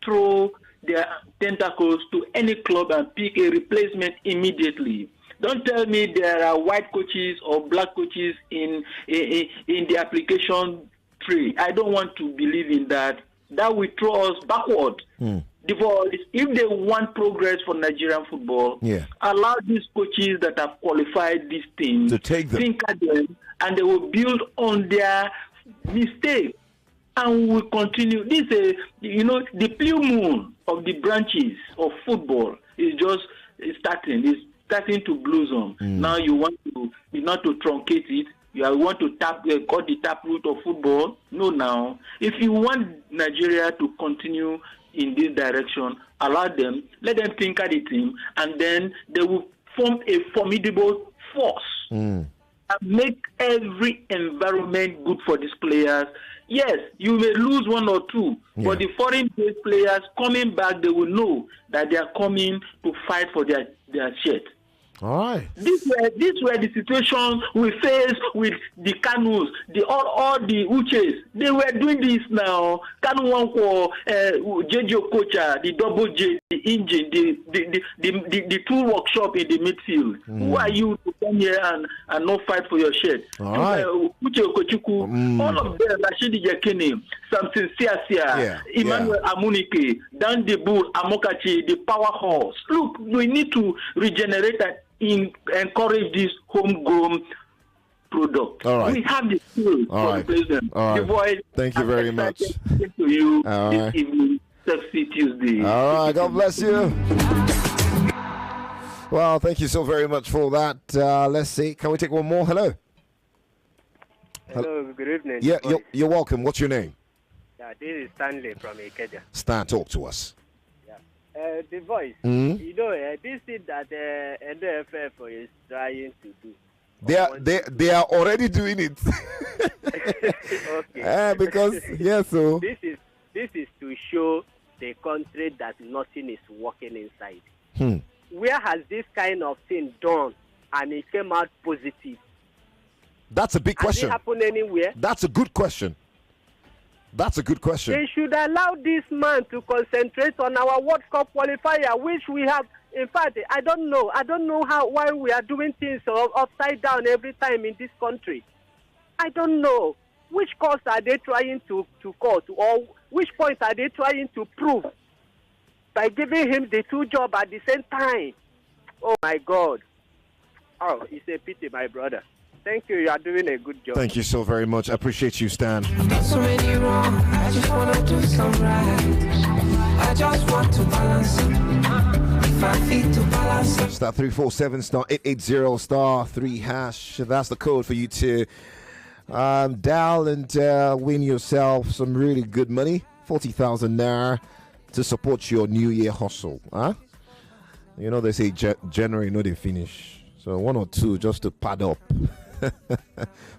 throw their tentacles to any club and pick a replacement immediately. Don't tell me there are white coaches or black coaches in the application tree. I don't want to believe in that. That will throw us backward. The Voice, if they want progress for Nigerian football, allow these coaches that have qualified these teams to take them, think at them, and they will build on their mistakes. And we will continue. This is, the blue moon of the branches of football is just starting. It's starting to blossom. Now you want to truncate it. You want to cut the taproot of football. No, now if you want Nigeria to continue in this direction, allow them, let them think at the team, and then they will form a formidable force and make every environment good for these players. Yes, you may lose one or two, but the foreign-based players coming back, they will know that they are coming to fight for their shirt. All right. These were the situations we faced with the Kanus, all the Uches. They were doing this now. Kanu one for JJ Kocha, the double J, the engine, the tool workshop in the midfield. Who are you to come here and not fight for your shirt? All right. Uche Okochukwu, all of them, Rashidi Yekini, Samson Siasia, Emmanuel Amunike, Dan Debul, Amokachi, the powerhouse. Look, we need to regenerate and encourage this homegrown product. All right. We have the skills All to right. replace them. All right. The voice. Thank you very much. To you All this right. evening, Sexy Tuesday. All right, God bless you. Well, thank you so very much for that. Let's see. Can we take one more? Hello. Hello, good evening. Yeah, you're welcome. What's your name? Yeah, this is Stanley from Ikeja. Stan, talk to us. The voice. You know, this thing that NFF is trying to do. They are already doing it. Okay. Because so this is to show the country that nothing is working inside. Where has this kind of thing done and it came out positive? That's a big question. Has it happened anywhere? That's a good question. That's a good question. They should allow this man to concentrate on our World Cup qualifier, which we have. In fact, I don't know why we are doing things upside down every time in this country. I don't know. Which cause are they trying to cut, or which point are they trying to prove by giving him the two jobs at the same time? Oh my God! Oh, it's a pity, my brother. Thank you. You are doing a good job. Thank you so very much. I appreciate you, Stan. So many wrong, I just wanna do some right. I just want to balance it. If I fit to balance it. Star 347 star 880 star 3 hash. That's the code for you to dial and win yourself some really good money. 40,000 naira to support your New Year hustle. Huh? You know they say January, no they finish. So one or two just to pad up.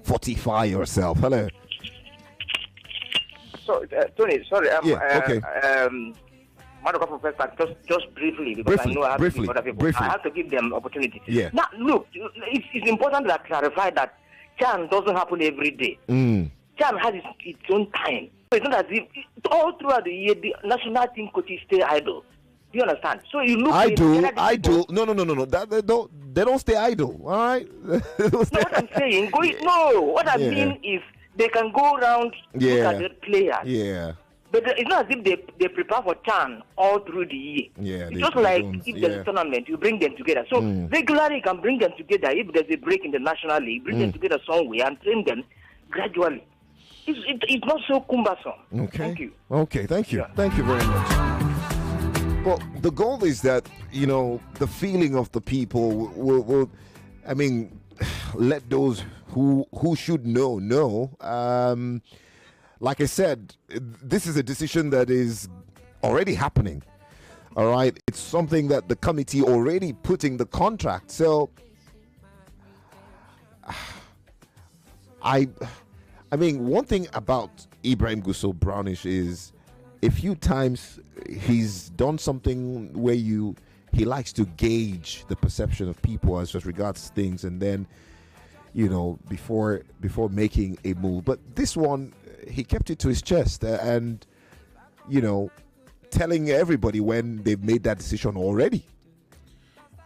Fortify yourself. Hello. So, Tony, sorry. Okay. Just briefly, because I know I have to give other people. I have to give them opportunity. Yeah. Now, look, it's important to clarify that CHAN doesn't happen every day. CHAN has its own time. So it's not as if all throughout the year the national team coaches stay idle. Do you understand? So you look. I do. No. They don't stay idle. All right. What I'm saying, what I mean is they can go around look at the players. Yeah. But it's not as if they prepare for CHAN all through the year. Yeah. It's just like if there's a tournament, you bring them together. So regularly you can bring them together. If there's a break in the National League, bring them together somewhere and train them gradually. It's not so cumbersome. Okay. Thank you. Okay, thank you. Thank you very much. Well, the goal is that, the feeling of the people will let those who should know. Like I said, this is a decision that is already happening. All right. It's something that the committee already put in the contract. So, one thing about Ibrahim Gusso Brownish is a few times he's done something where he likes to gauge the perception of people as regards things, and then before making a move. But this one, he kept it to his chest and telling everybody when they've made that decision already.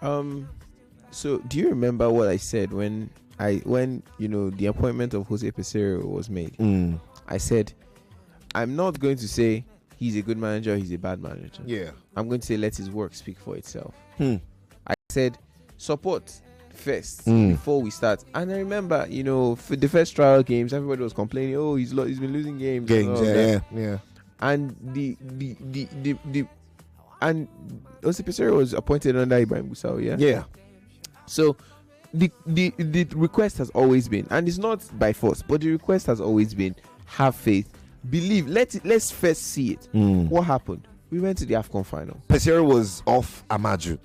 So do you remember what I said when the appointment of Jose Peseiro was made? I said, I'm not going to say he's a good manager, he's a bad manager. Yeah. I'm going to say let his work speak for itself. I said support first before we start. And I remember, for the first trial games, everybody was complaining, oh, he's been losing games. Yeah. And and Jose Peseiro was appointed under Ibrahim Gusau, yeah? Yeah. So the request has always been, and it's not by force, but the request has always been, have faith, believe. Let's first see it. What happened? We went to the AFCON final. Pesero was off Amaju,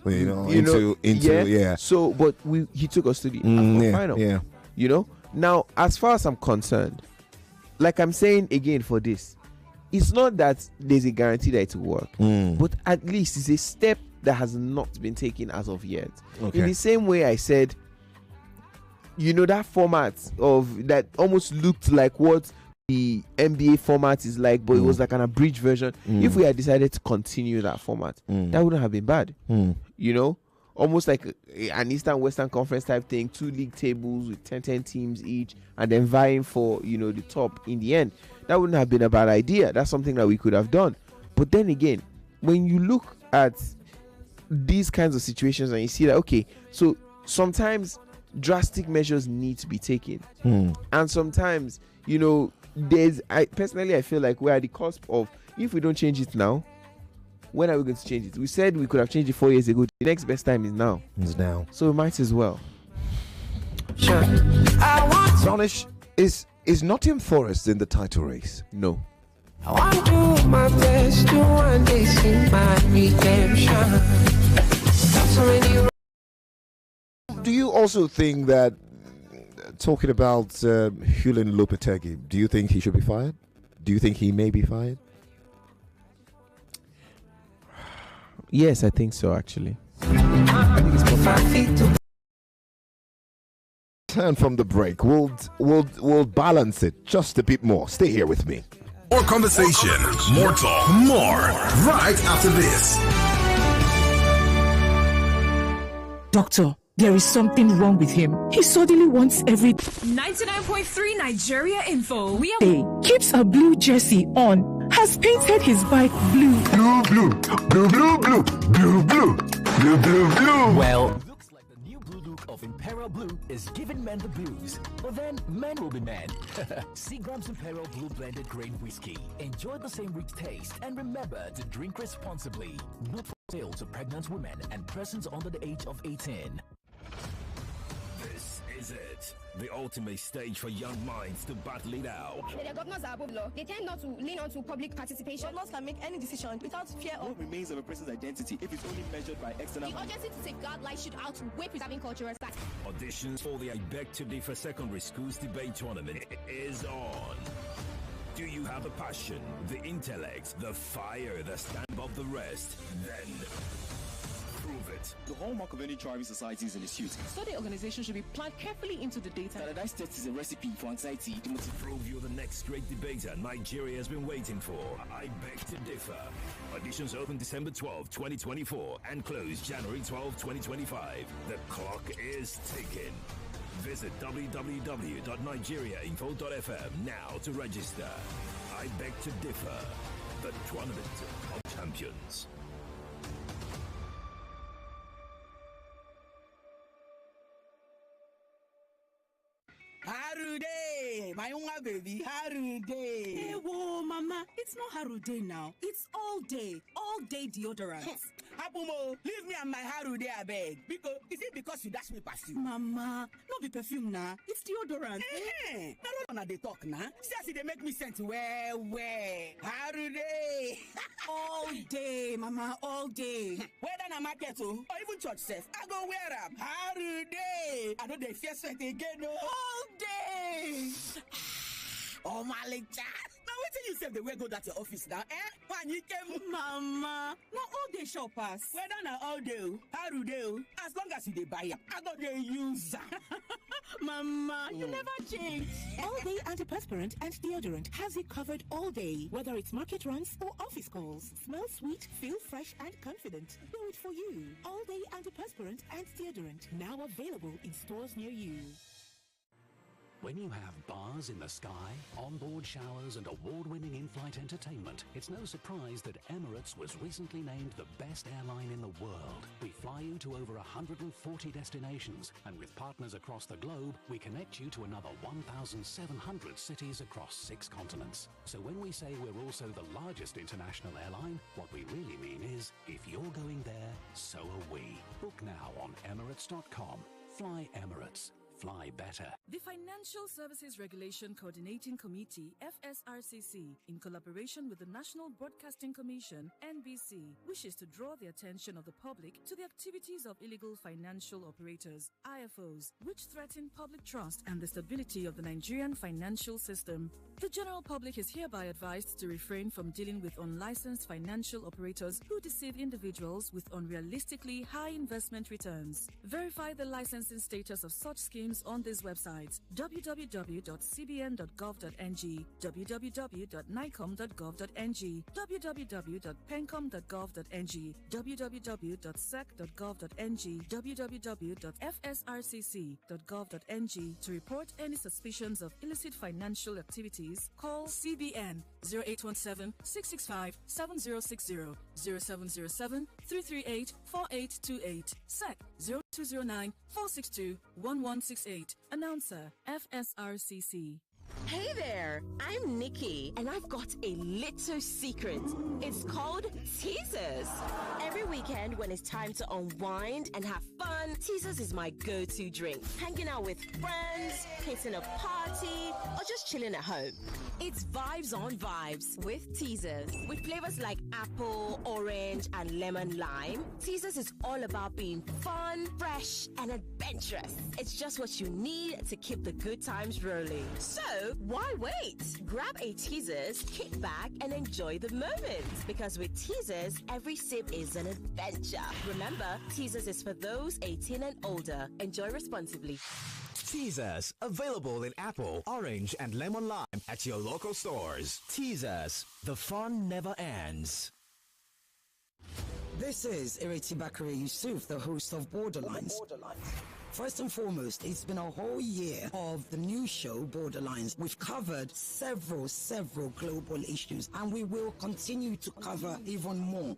yeah. So, but he took us to the AFCON final. Yeah. You know. Now, as far as I'm concerned, like I'm saying again for this, it's not that there's a guarantee that it will work, but at least it's a step that has not been taken as of yet. Okay. In the same way I said, that format of that almost looked like what the NBA format is like, but it was like an abridged version. If we had decided to continue that format, that wouldn't have been bad. Almost like an Eastern Western Conference type thing, 2 league tables with 10 teams each, and then vying for the top in the end. That wouldn't have been a bad idea. That's something that we could have done. But then again, when you look at these kinds of situations and you see that, okay, so sometimes drastic measures need to be taken, and sometimes I feel like we're at the cusp of, if we don't change it now, when are we going to change it? We said we could have changed it 4 years ago. The next best time is now. It's now. So we might as well. Sure. Sonish, is Nottingham Forest in the title race? No. I want to do my best to one day see my redemption. So many. Do you also think that, talking about Julian Lopetegui, do you think he should be fired? Do you think he may be fired? Yes, I think so, actually. Turn from the break. We'll balance it just a bit more. Stay here with me. More conversation, more talk, more right after this. Doctor, there is something wrong with him. He suddenly wants every 99.3 Nigeria Info. We are day keeps a blue jersey on. Has painted his bike blue. Blue, blue, blue, blue, blue, blue, blue, blue, blue, blue. Well, looks like the new blue look of Imperial Blue is giving men the blues. But then men will be men. Seagram's Imperial Blue blended grain whiskey. Enjoy the same rich taste and remember to drink responsibly. Not for sale to pregnant women and persons under the age of 18. This is it. The ultimate stage for young minds to battle it out. The governors are above law. They tend not to lean on to public participation. Governors can make any decision without fear of what remains of a person's identity if it's only measured by external. The urgency to safeguard life should outweigh preserving cultural sites. Auditions for the I Beg to Differ Secondary Schools Debate Tournament is on. Do you have the passion, the intellect, the fire that stand above the rest? Then prove it. The hallmark of any thriving society is in its youth. So the organization should be planned carefully into the data. Standardized tests is a recipe for anxiety. To prove you're the next great debater Nigeria has been waiting for. I Beg to Differ. Auditions open December 12, 2024 and close January 12, 2025. The clock is ticking. Visit www.nigeriainfo.fm now to register. I Beg to Differ. The Tournament of Champions. Harude, my young baby, Harude. Hey, whoa, mama, it's not Harude now. It's all day deodorant. Apumo, leave me and my Harude, I beg. Because is it because you dash me past you? Mama, no be perfume now. It's deodorant. Now what on they talk now? See they make me sense well. Harude. All day, mama, all day. Whether na market or even church self, I go wear them. Harude. I know they fear sweat again. No. All day. Oh my lecture. Now wait till you say the way go that your office now, When you came, mama, no all day shoppers. Whether na all day, Harude, as long as you dey buy it, I go dey use. Mama, you never change. All Day Antiperspirant and Deodorant has you covered all day, whether it's market runs or office calls. Smell sweet, feel fresh and confident. Do it for you. All Day Antiperspirant and Deodorant, now available in stores near you. When you have bars in the sky, onboard showers and award-winning in-flight entertainment, it's no surprise that Emirates was recently named the best airline in the world. We fly you to over 140 destinations, and with partners across the globe, we connect you to another 1,700 cities across 6 continents. So when we say we're also the largest international airline, what we really mean is, if you're going there, so are we. Book now on Emirates.com. Fly Emirates. fly better. The Financial Services Regulation Coordinating Committee, FSRCC, in collaboration with the National Broadcasting Commission, NBC, wishes to draw the attention of the public to the activities of illegal financial operators, IFOs, which threaten public trust and the stability of the Nigerian financial system. The general public is hereby advised to refrain from dealing with unlicensed financial operators who deceive individuals with unrealistically high investment returns. Verify the licensing status of such schemes on these websites: www.cbn.gov.ng, www.nicom.gov.ng, www.pencom.gov.ng, www.sec.gov.ng, www.fsrcc.gov.ng. To report any suspicions of illicit financial activities, call CBN 0817-665-7060, 0707-338-4828, SEC 0209-462-1168. Announcer, FSRCC. Hey there, I'm Nikki, and I've got a little secret. It's called Teasers. Every weekend when it's time to unwind and have fun, Teasers is my go-to drink. Hanging out with friends, hitting a party, or just chilling at home. It's vibes on vibes with Teasers. With flavors like apple, orange, and lemon lime, Teasers is all about being fun, fresh, and adventurous. It's just what you need to keep the good times rolling. So, why wait? Grab a Teasers, kick back, and enjoy the moment. Because with Teasers, every sip is an adventure. Remember, Teasers is for those 18 and older. Enjoy responsibly. Teasers, available in apple, orange, and lemon lime at your local stores. Teasers, the fun never ends. This is Ireti Bakare Yusuf, the host of Borderlines. First and foremost, it's been a whole year of the new show, Borderlines. We've covered several global issues, and we will continue to cover even more.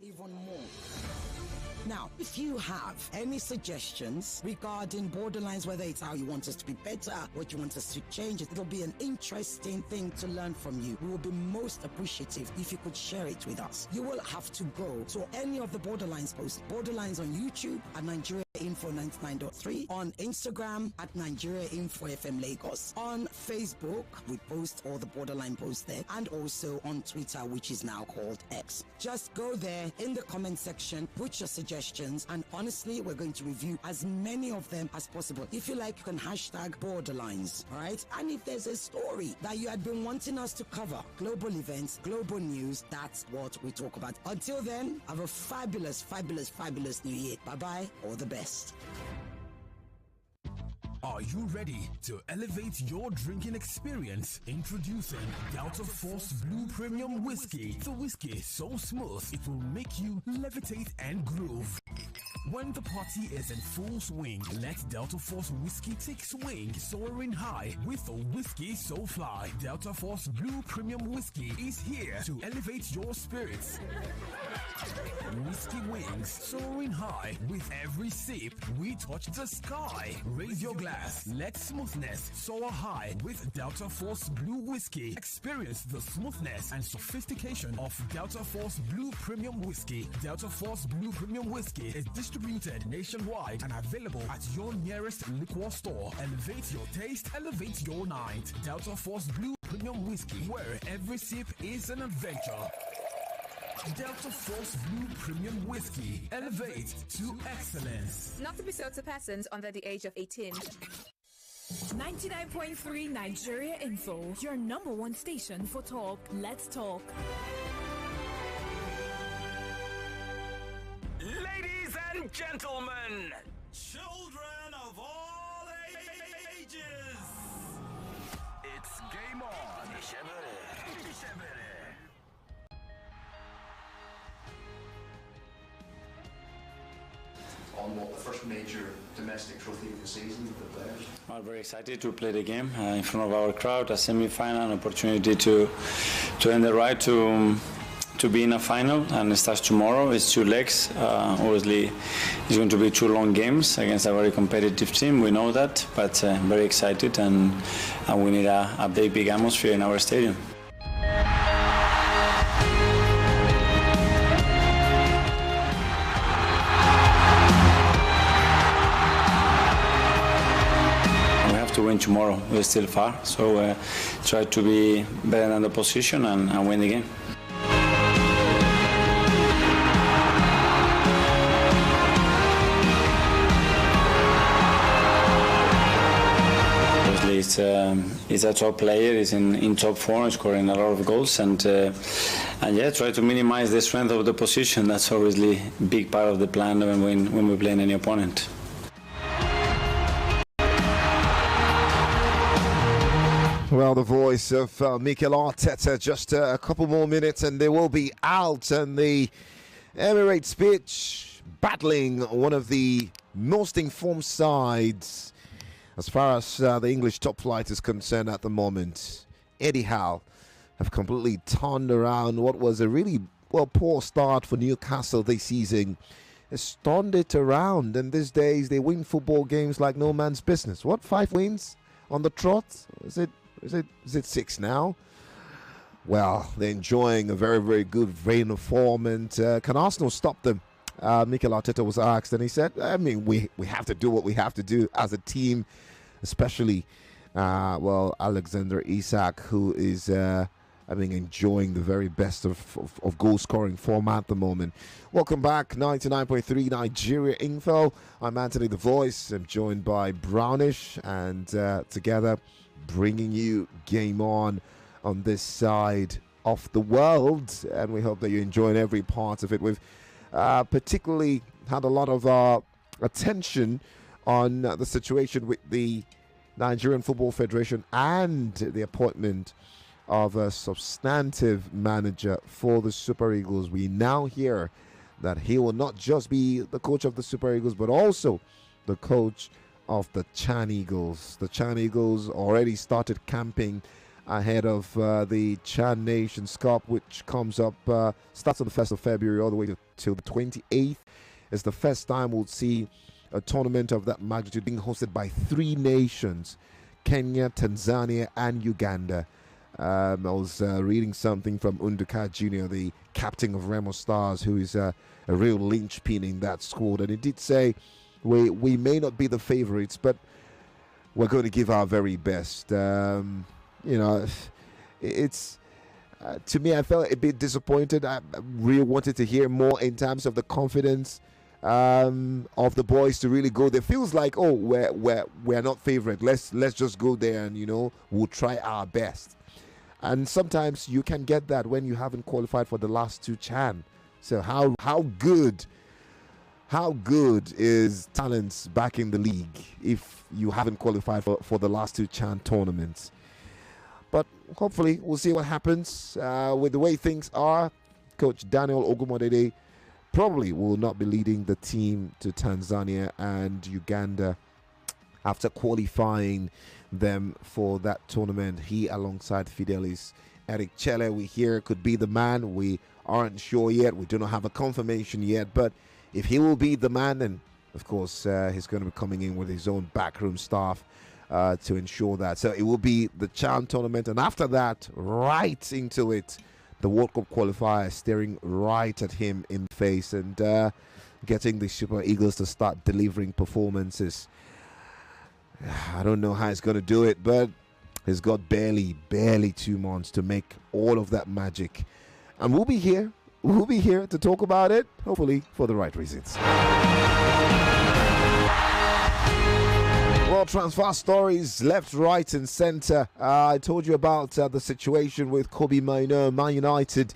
Now, if you have any suggestions regarding Borderlines, whether it's how you want us to be better, what you want us to change, it'll be an interesting thing to learn from you. We will be most appreciative if you could share it with us. You will have to go to any of the Borderlines posts. Borderlines on YouTube at Nigeria Info 99.3, on Instagram at Nigeria Info FM Lagos, on Facebook we post all the Borderline posts there, and also on Twitter, which is now called X. Just go there in the comment section, put your suggestions, and honestly we're going to review as many of them as possible. If you like, you can hashtag Borderlines, all right? And if there's a story that you had been wanting us to cover, global events, global news, that's what we talk about. Until then, have a fabulous new year. Bye-bye, all the best. Are you ready to elevate your drinking experience? Introducing Delta Force Blue Premium Whiskey. The whiskey is so smooth, it will make you levitate and groove. When the party is in full swing, let Delta Force Whiskey take swing, soaring high with a whiskey so fly. Delta Force Blue Premium Whiskey is here to elevate your spirits. Whiskey wings, soaring high with every sip. We touch the sky. Raise your glass. Let smoothness soar high with Delta Force Blue Whiskey. Experience the smoothness and sophistication of Delta Force Blue Premium Whiskey. Delta Force Blue Premium Whiskey is distributed nationwide and available at your nearest liquor store. Elevate your taste, elevate your night. Delta Force Blue Premium Whiskey, where every sip is an adventure. Delta Force Blue Premium Whiskey. Elevate to excellence. Not to be sold to persons under the age of 18. 99.3 Nigeria Info, your number one station for talk. Let's talk. Ladies and gentlemen, Children of all ages. it's game on. On what the first major domestic trophy of the season for the players? We're very excited to play the game in front of our crowd, a semi-final, an opportunity to earn the right to be in a final, and it starts tomorrow. It's 2 legs. Obviously, it's going to be 2 long games against a very competitive team. We know that, but very excited, and we need a big atmosphere in our stadium. to win tomorrow. We're still far, so try to be better than the position and win the game. He's a top player. He's in top form, scoring a lot of goals, and yeah, try to minimize the strength of the position. That's obviously a big part of the plan when we play any opponent. Well, the voice of Mikel Arteta. Just a couple more minutes, and they will be out on the Emirates pitch, battling one of the most informed sides as far as the English top flight is concerned at the moment. Eddie Howe have completely turned around what was a really poor start for Newcastle this season. It's turned it around, and these days they win football games like no man's business. What, 5 wins on the trot? Is it 6 now? Well, they're enjoying a very, very good vein of form, and can Arsenal stop them? Mikel Arteta was asked, and he said, I mean, we have to do what we have to do as a team, especially, Alexander Isak, who is, enjoying the very best of goal-scoring form at the moment. Welcome back, 99.3 Nigeria Info. I'm Anthony the Voice. I'm joined by Brownish, and together bringing you Game On this side of the world, and we hope that you're enjoying every part of it. We've particularly had a lot of attention on the situation with the Nigerian Football Federation and the appointment of a substantive manager for the Super Eagles. We now hear that he will not just be the coach of the Super Eagles, but also the coach of the Chan Eagles. The Chan Eagles already started camping ahead of the Chan Nations Cup, which comes up, starts on the 1st of February all the way till the 28th. It's the first time we'll see a tournament of that magnitude being hosted by 3 nations, Kenya, Tanzania, and Uganda. I was reading something from Unduka Jr., the captain of Remo Stars, who is a real linchpin in that squad. And he did say, we may not be the favorites, but we're going to give our very best. It's to me, I felt a bit disappointed. I really wanted to hear more in terms of the confidence of the boys to really go there. Feels like, we're not favorite. Let's just go there and we'll try our best. And sometimes you can get that when you haven't qualified for the last 2 Chan. So how good is talents back in the league if you haven't qualified for the last 2 Chan tournaments? But hopefully we'll see what happens with the way things are. Coach Daniel Ogumodede probably will not be leading the team to Tanzania and Uganda after qualifying them for that tournament. He, alongside Fidelis Eric Chelle, we hear could be the man. We aren't sure yet. We do not have a confirmation yet. But if he will be the man, then of course he's going to be coming in with his own backroom staff to ensure that. So it will be the Chan tournament, and after that, right into it, the World Cup qualifier staring right at him in the face and getting the Super Eagles to start delivering performances. I don't know how he's going to do it, but he's got barely 2 months to make all of that magic. And we'll be here to talk about it, hopefully for the right reasons. Well, transfer stories left, right and centre. I told you about the situation with Kobe Mainoo. Man United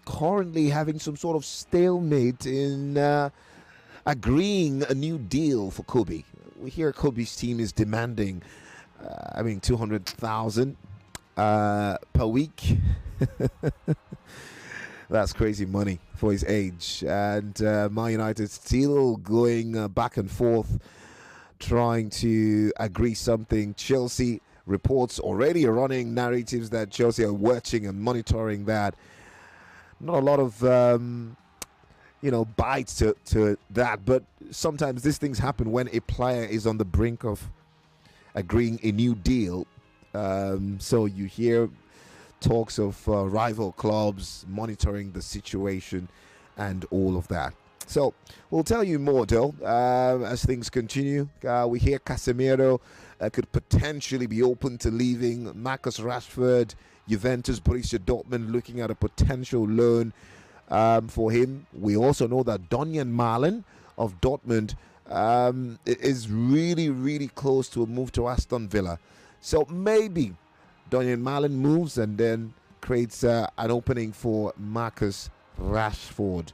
currently having some sort of stalemate in agreeing a new deal for Kobe. We hear Kobe's team is demanding, 200,000 per week. That's crazy money for his age. And Man United still going back and forth, trying to agree something. Chelsea reports already running narratives that Chelsea are watching and monitoring that. Not a lot of bites to that, but sometimes these things happen when a player is on the brink of agreeing a new deal. So you hear talks of rival clubs monitoring the situation and all of that. So we'll tell you more, though, as things continue. We hear Casemiro could potentially be open to leaving. Marcus Rashford, Juventus, Borussia Dortmund looking at a potential loan for him. We also know that Donian Malen of Dortmund is really, really close to a move to Aston Villa. So maybe Donian Malen moves and then creates an opening for Marcus Rashford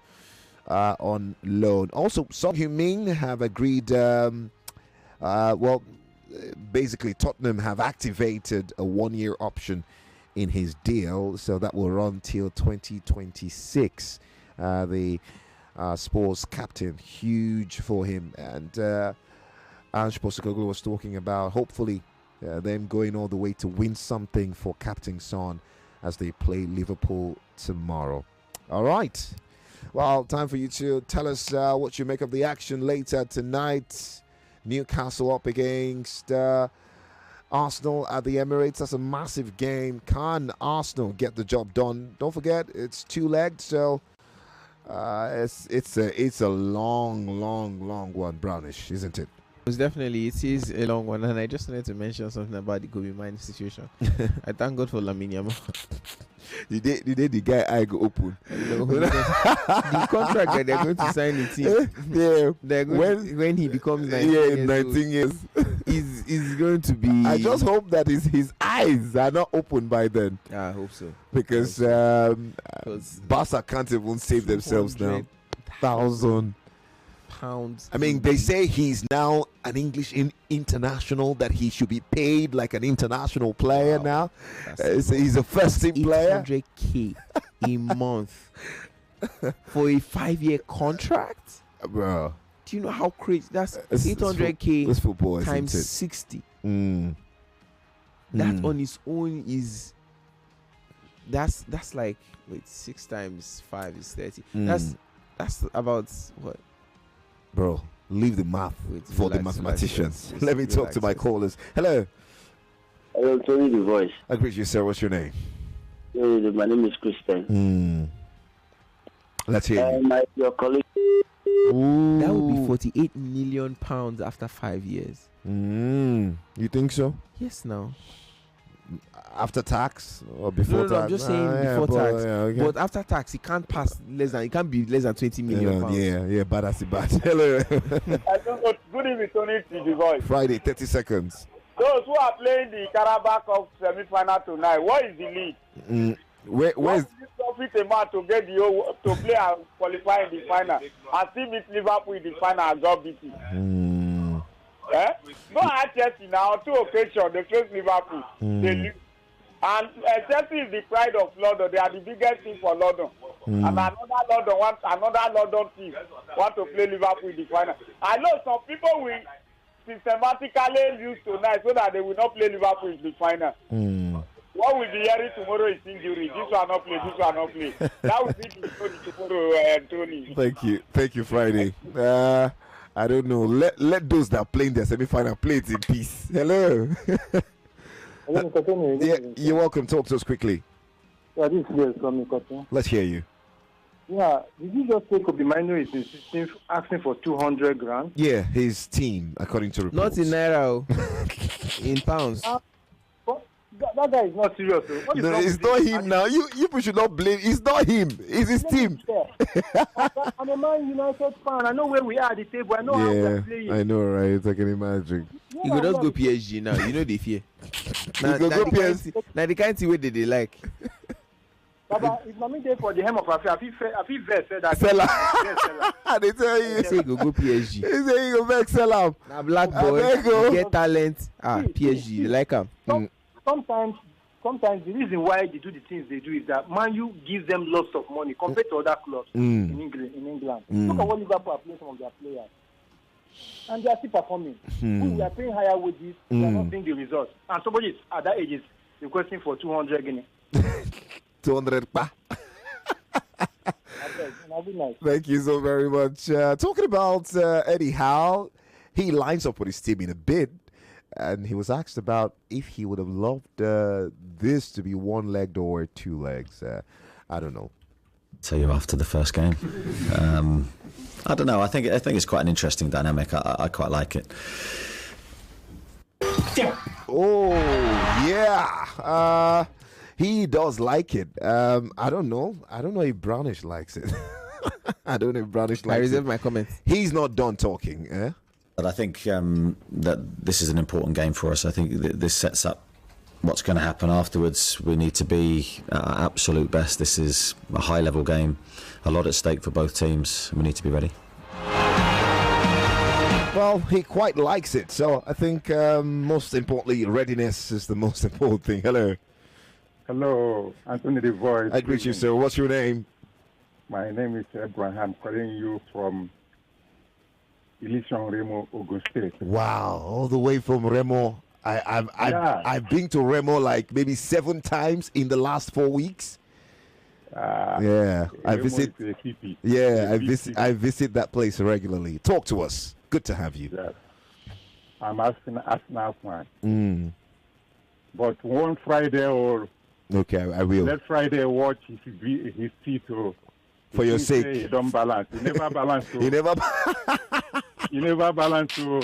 on loan. Also, Son Heung-min have agreed, basically Tottenham have activated a one-year option in his deal, so that will run till 2026. The Spurs captain, huge for him. And Ange Postecoglou was talking about hopefully them going all the way to win something for Captain Son as they play Liverpool tomorrow. All right. Well, time for you to tell us what you make of the action later tonight. Newcastle up against Arsenal at the Emirates. That's a massive game. Can Arsenal get the job done? Don't forget, it's two-legged, so it's a long one, Brownish, isn't it? It's definitely, it is a long one, and I just wanted to mention something about the Kobe Mine situation. I thank God for Lamine Yamal. You did the guy I go open. The contract that they're going to sign with him, they're going when he becomes 19 years, is going to be. I just hope that his eyes are not open by then. I hope so. Because Barca can't even save themselves now. £1,000. I mean, they say he's now an English international, that he should be paid like an international player now. He's a first-team player. 800K a month for a 5-year contract? Bro. Do you know how crazy? That's 800K this football, times 60. That on its own is... That's like, wait, 6 times 5 is 30. That's about, what? Bro, leave the math for the mathematicians. Let me talk to my callers. Hello. Hello, Tony the voice. I greet you, sir. What's your name? My name is Christian. Let's hear you. Your colleague. That would be 48 million pounds after 5 years. You think so? Yes, now. After tax or before tax? I'm just saying before tax. Okay. But after tax, it can't be less than 20 million pounds. Yeah, bad as bad. Hello. Good evening, Tony the voice. Friday, 30 seconds. Those who are playing the Carabao Cup semi-final tonight, what is the league? Where's this profit amount to get to play and qualify in the final and still meet Liverpool in the final and got beaten? Go at Chelsea now, 2 occasions they face Liverpool. They lose. And Chelsea is the pride of London. They are the biggest team for London. And another London team want to play Liverpool in the final. I know some people will systematically lose tonight so that they will not play Liverpool in the final. What will be hearing tomorrow is injury. This will not play. That will be the story tomorrow, Tony. Thank you, Friday. I don't know. Let those that are playing their semi-final play it in peace. Hello. Yeah, you're welcome. Talk to us quickly. Yeah, this is from Nikotin. Let's hear you. Yeah, did you just take Kobe Mino is insisting, asking for 200 grand? Yeah, his team, according to reports. Not in naira, in pounds. That guy is not serious. No, it's not him now. You people should not blame. It's not him. It's his team. I'm a Man United fan. I know where we are at the table. I know how we're playing. I know, right? I can imagine. You could just go PSG now. You know they fear. Now the kind of thing where they like. Baba, it's not me there for the hem of Afia. I feel very sad that seller. They tell you. Say go PSG. They say you go back sell out. Now black boy get talent. PSG they like him. Sometimes the reason why they do the things they do is that Man U gives them lots of money compared to other clubs in England. Look at what Liverpool are playing some of their players. And they are still performing. We are paying higher wages, we are not seeing the results. And somebody at that age is requesting for 200 guinea. 200 pa. Thank you so very much. Talking about Eddie Howe, he lines up with his team in a bid. And he was asked about if he would have loved this to be one-legged or two legs. I don't know. Tell you after the first game. I don't know. I think it's quite an interesting dynamic. I quite like it. Oh yeah, he does like it. I don't know if Brownish likes it. I don't know if Brownish likes it. I reserve my comment. He's not done talking. But I think that this is an important game for us. I think this sets up what's going to happen afterwards. We need to be at our absolute best. This is a high-level game, a lot at stake for both teams. We need to be ready. Well, he quite likes it, so I think most importantly, readiness is the most important thing. Hello. Hello, Anthony the Voice. I greet you, sir. What's your name? My name is Abraham, calling you from Illusion Remo, Ogun State. Wow, all the way from Remo. I've been to Remo like maybe 7 times in the last 4 weeks. I visit. I visit that place regularly. Talk to us. Good to have you. Yes. I'm asking Arsenal fan. But one Friday or I will. Let Friday watch his feet for your sake. He don't balance. He never balance. He never. He never balance to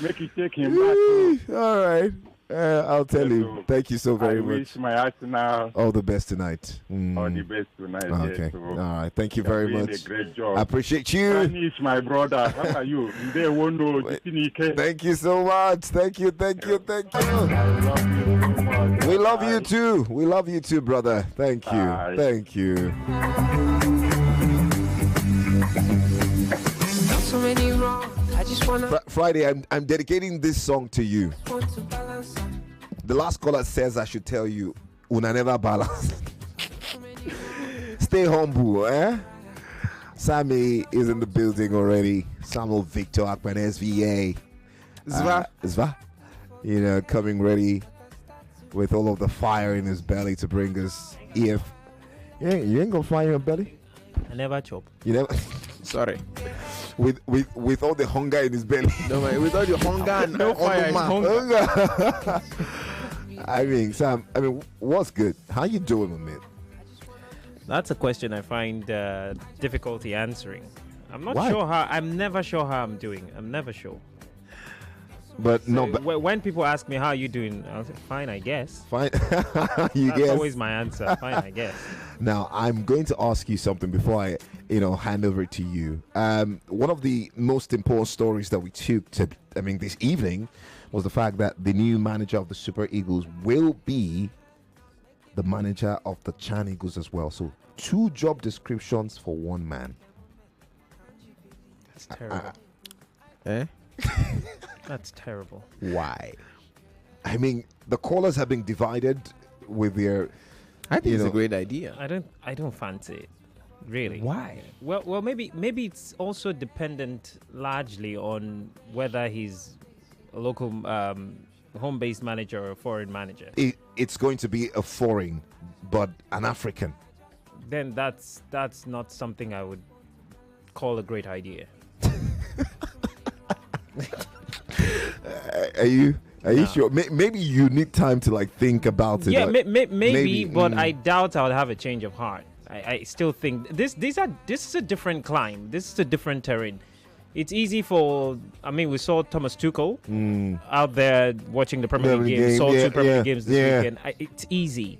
make it take him back. All right. I'll tell you. Thank you so very much. I wish my Arsenal all the best tonight. All the best tonight. Okay. Yes, so all right. Thank you very much. A great job. I appreciate you. Danish, my brother. How are you? Thank you so much. Thank you. I love you so much. We love you too. We love you too, brother. Thank you. Bye. Thank you. Friday, I'm dedicating this song to you. The last caller says I should tell you, una never balance. Stay humble, Sammy is in the building already. Samuel Victor Akman SVA. Zva. Coming ready with all of the fire in his belly to bring us EF. Yeah, you ain't gonna fire in your belly? I never chop. You never? Sorry. With all the hunger in his belly. No, man, with all the hunger and no fire, hunger. I mean, Sam, what's good? How you doing, man? That's a question I find difficulty answering. I'm not Why? sure how. I'm never sure how I'm doing. I'm never sure. But so no, but when people ask me how are you doing, I'll say fine, I guess. Fine. That's guess. always my answer. Fine, I guess. Now I'm going to ask you something before I, hand over to you. One of the most important stories that we took this evening was the fact that the new manager of the Super Eagles will be the manager of the Chan Eagles as well. So 2 job descriptions for 1 man. That's terrible. That's terrible. Why? I mean, the callers have been divided with their. I think it's a great idea. I don't fancy it. Really. Why? Well, maybe it's also dependent largely on whether he's a local home-based manager or a foreign manager. It's going to be a foreign, but an African. Then that's not something I would call a great idea. Are you sure? Maybe you need time to think about it. Yeah, maybe, but I doubt I'll have a change of heart. I still think this is a different climb. This is a different terrain. It's easy for. We saw Thomas Tuchel out there watching the Premier League games. Saw 2 Premier League games this weekend. It's easy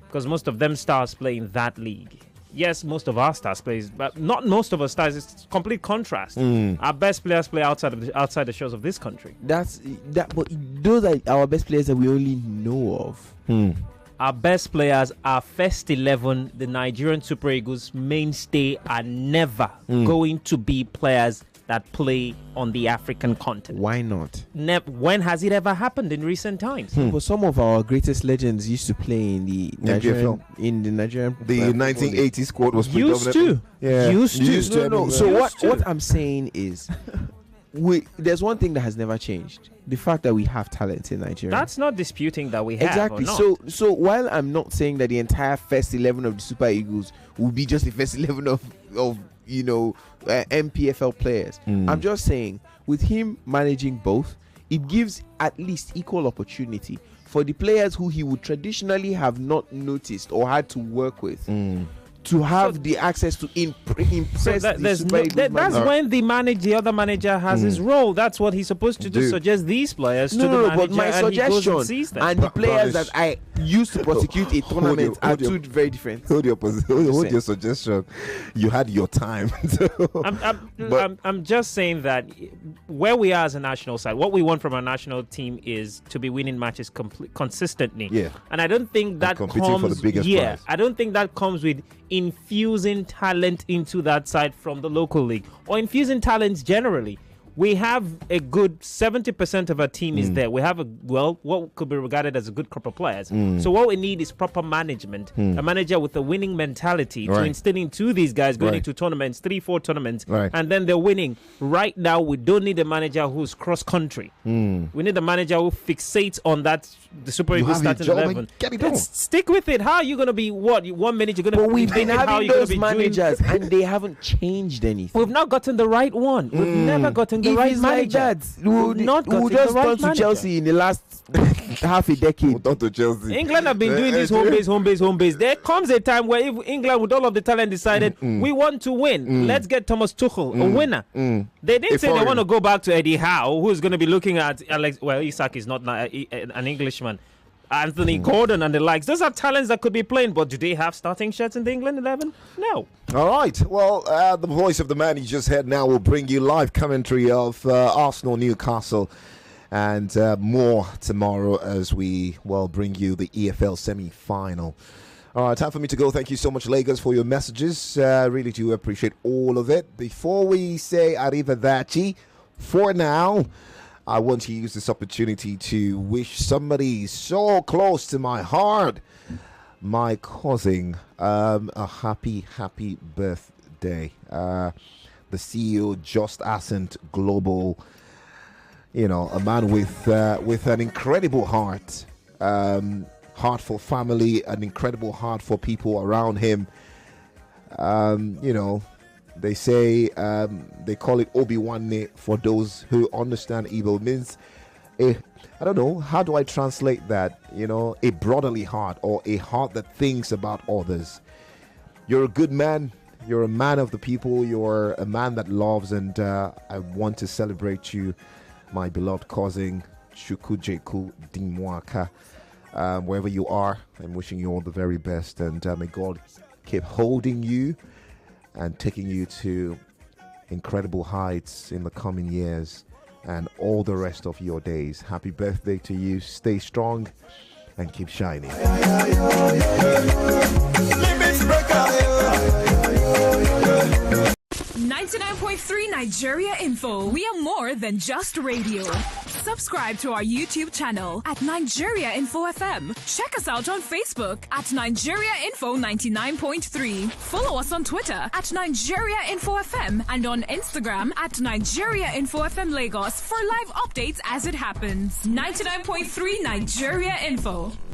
because most of them stars play in that league. Yes, most of our stars plays, but not most of our stars. It's complete contrast. Our best players play outside the shores of this country. But those are our best players that we only know of. Our best players are first 11. The Nigerian Super Eagles mainstay are never going to be players that play on the African continent. Why not? When has it ever happened in recent times? But some of our greatest legends used to play in the Nigerian. The 1980 squad was used to. Yeah. Used to. No. So what I'm saying is, there's one thing that has never changed: the fact that we have talent in Nigeria. That's not disputing that we have. Exactly. So while I'm not saying that the entire first 11 of the Super Eagles will be just the first 11 of MPFL players, I'm just saying with him managing both, it gives at least equal opportunity for the players who he would traditionally have not noticed or had to work with to have the access to impress that's when the other manager has his role. That's what he's supposed to do. Suggest these players to the manager. But my suggestion and the players that I used to prosecute a tournament are two very different. Hold your suggestion. You had your time. I'm just saying that where we are as a national side, what we want from our national team is to be winning matches consistently. Yeah. And I don't think that comes. For the biggest prize. I don't think that comes with infusing talent into that side from the local league or infusing talents generally. We have a good 70% of our team is there. We have what could be regarded as a good crop of players. So what we need is proper management, a manager with a winning mentality to instill into these guys going into tournaments, 3-4 tournaments, and then they're winning. Right now, we don't need a manager who's cross-country. We need a manager who fixates on that, the Super Eagles starting 11. Stick with it. How are you going to be, 1 minute you're going to be... But we've been having those managers and they haven't changed anything. We've not gotten the right one. We've never gotten the right manager. Like that, we'll just turn to Chelsea in the last half a decade. To Chelsea. England have been doing this home base. There comes a time where if England, with all of the talent, decided we want to win, let's get Thomas Tuchel, a winner. They didn't say they want to go back to Eddie Howe, who's going to be looking at Isak is not an Englishman. Anthony Gordon and the likes. Those are talents that could be playing, but do they have starting shirts in the England 11? No. All right. Well, the voice of the man you just heard now will bring you live commentary of Arsenal Newcastle and more tomorrow as we bring you the EFL semi-final. All right, time for me to go. Thank you so much, Lagos, for your messages. Really do appreciate all of it. Before we say arrivederci, for now, I want to use this opportunity to wish somebody so close to my heart, my cousin, a happy birthday. The CEO, Just Ascent Global, a man with an incredible heart, heart for family, an incredible heart for people around him. They say they call it Obi-Wan for those who understand evil. Means I don't know, how do I translate that? A brotherly heart or a heart that thinks about others. You're a good man. You're a man of the people. You're a man that loves, and I want to celebrate you, my beloved cousin Chukwujeku Dimwaka. Wherever you are, I'm wishing you all the very best, and may God keep holding you and taking you to incredible heights in the coming years and all the rest of your days. Happy birthday to you. Stay strong and keep shining. 99.3 Nigeria Info. We are more than just radio. Subscribe to our YouTube channel at Nigeria Info FM. Check us out on Facebook at Nigeria Info 99.3. Follow us on Twitter at Nigeria Info FM and on Instagram at Nigeria Info FM Lagos for live updates as it happens. 99.3 Nigeria Info.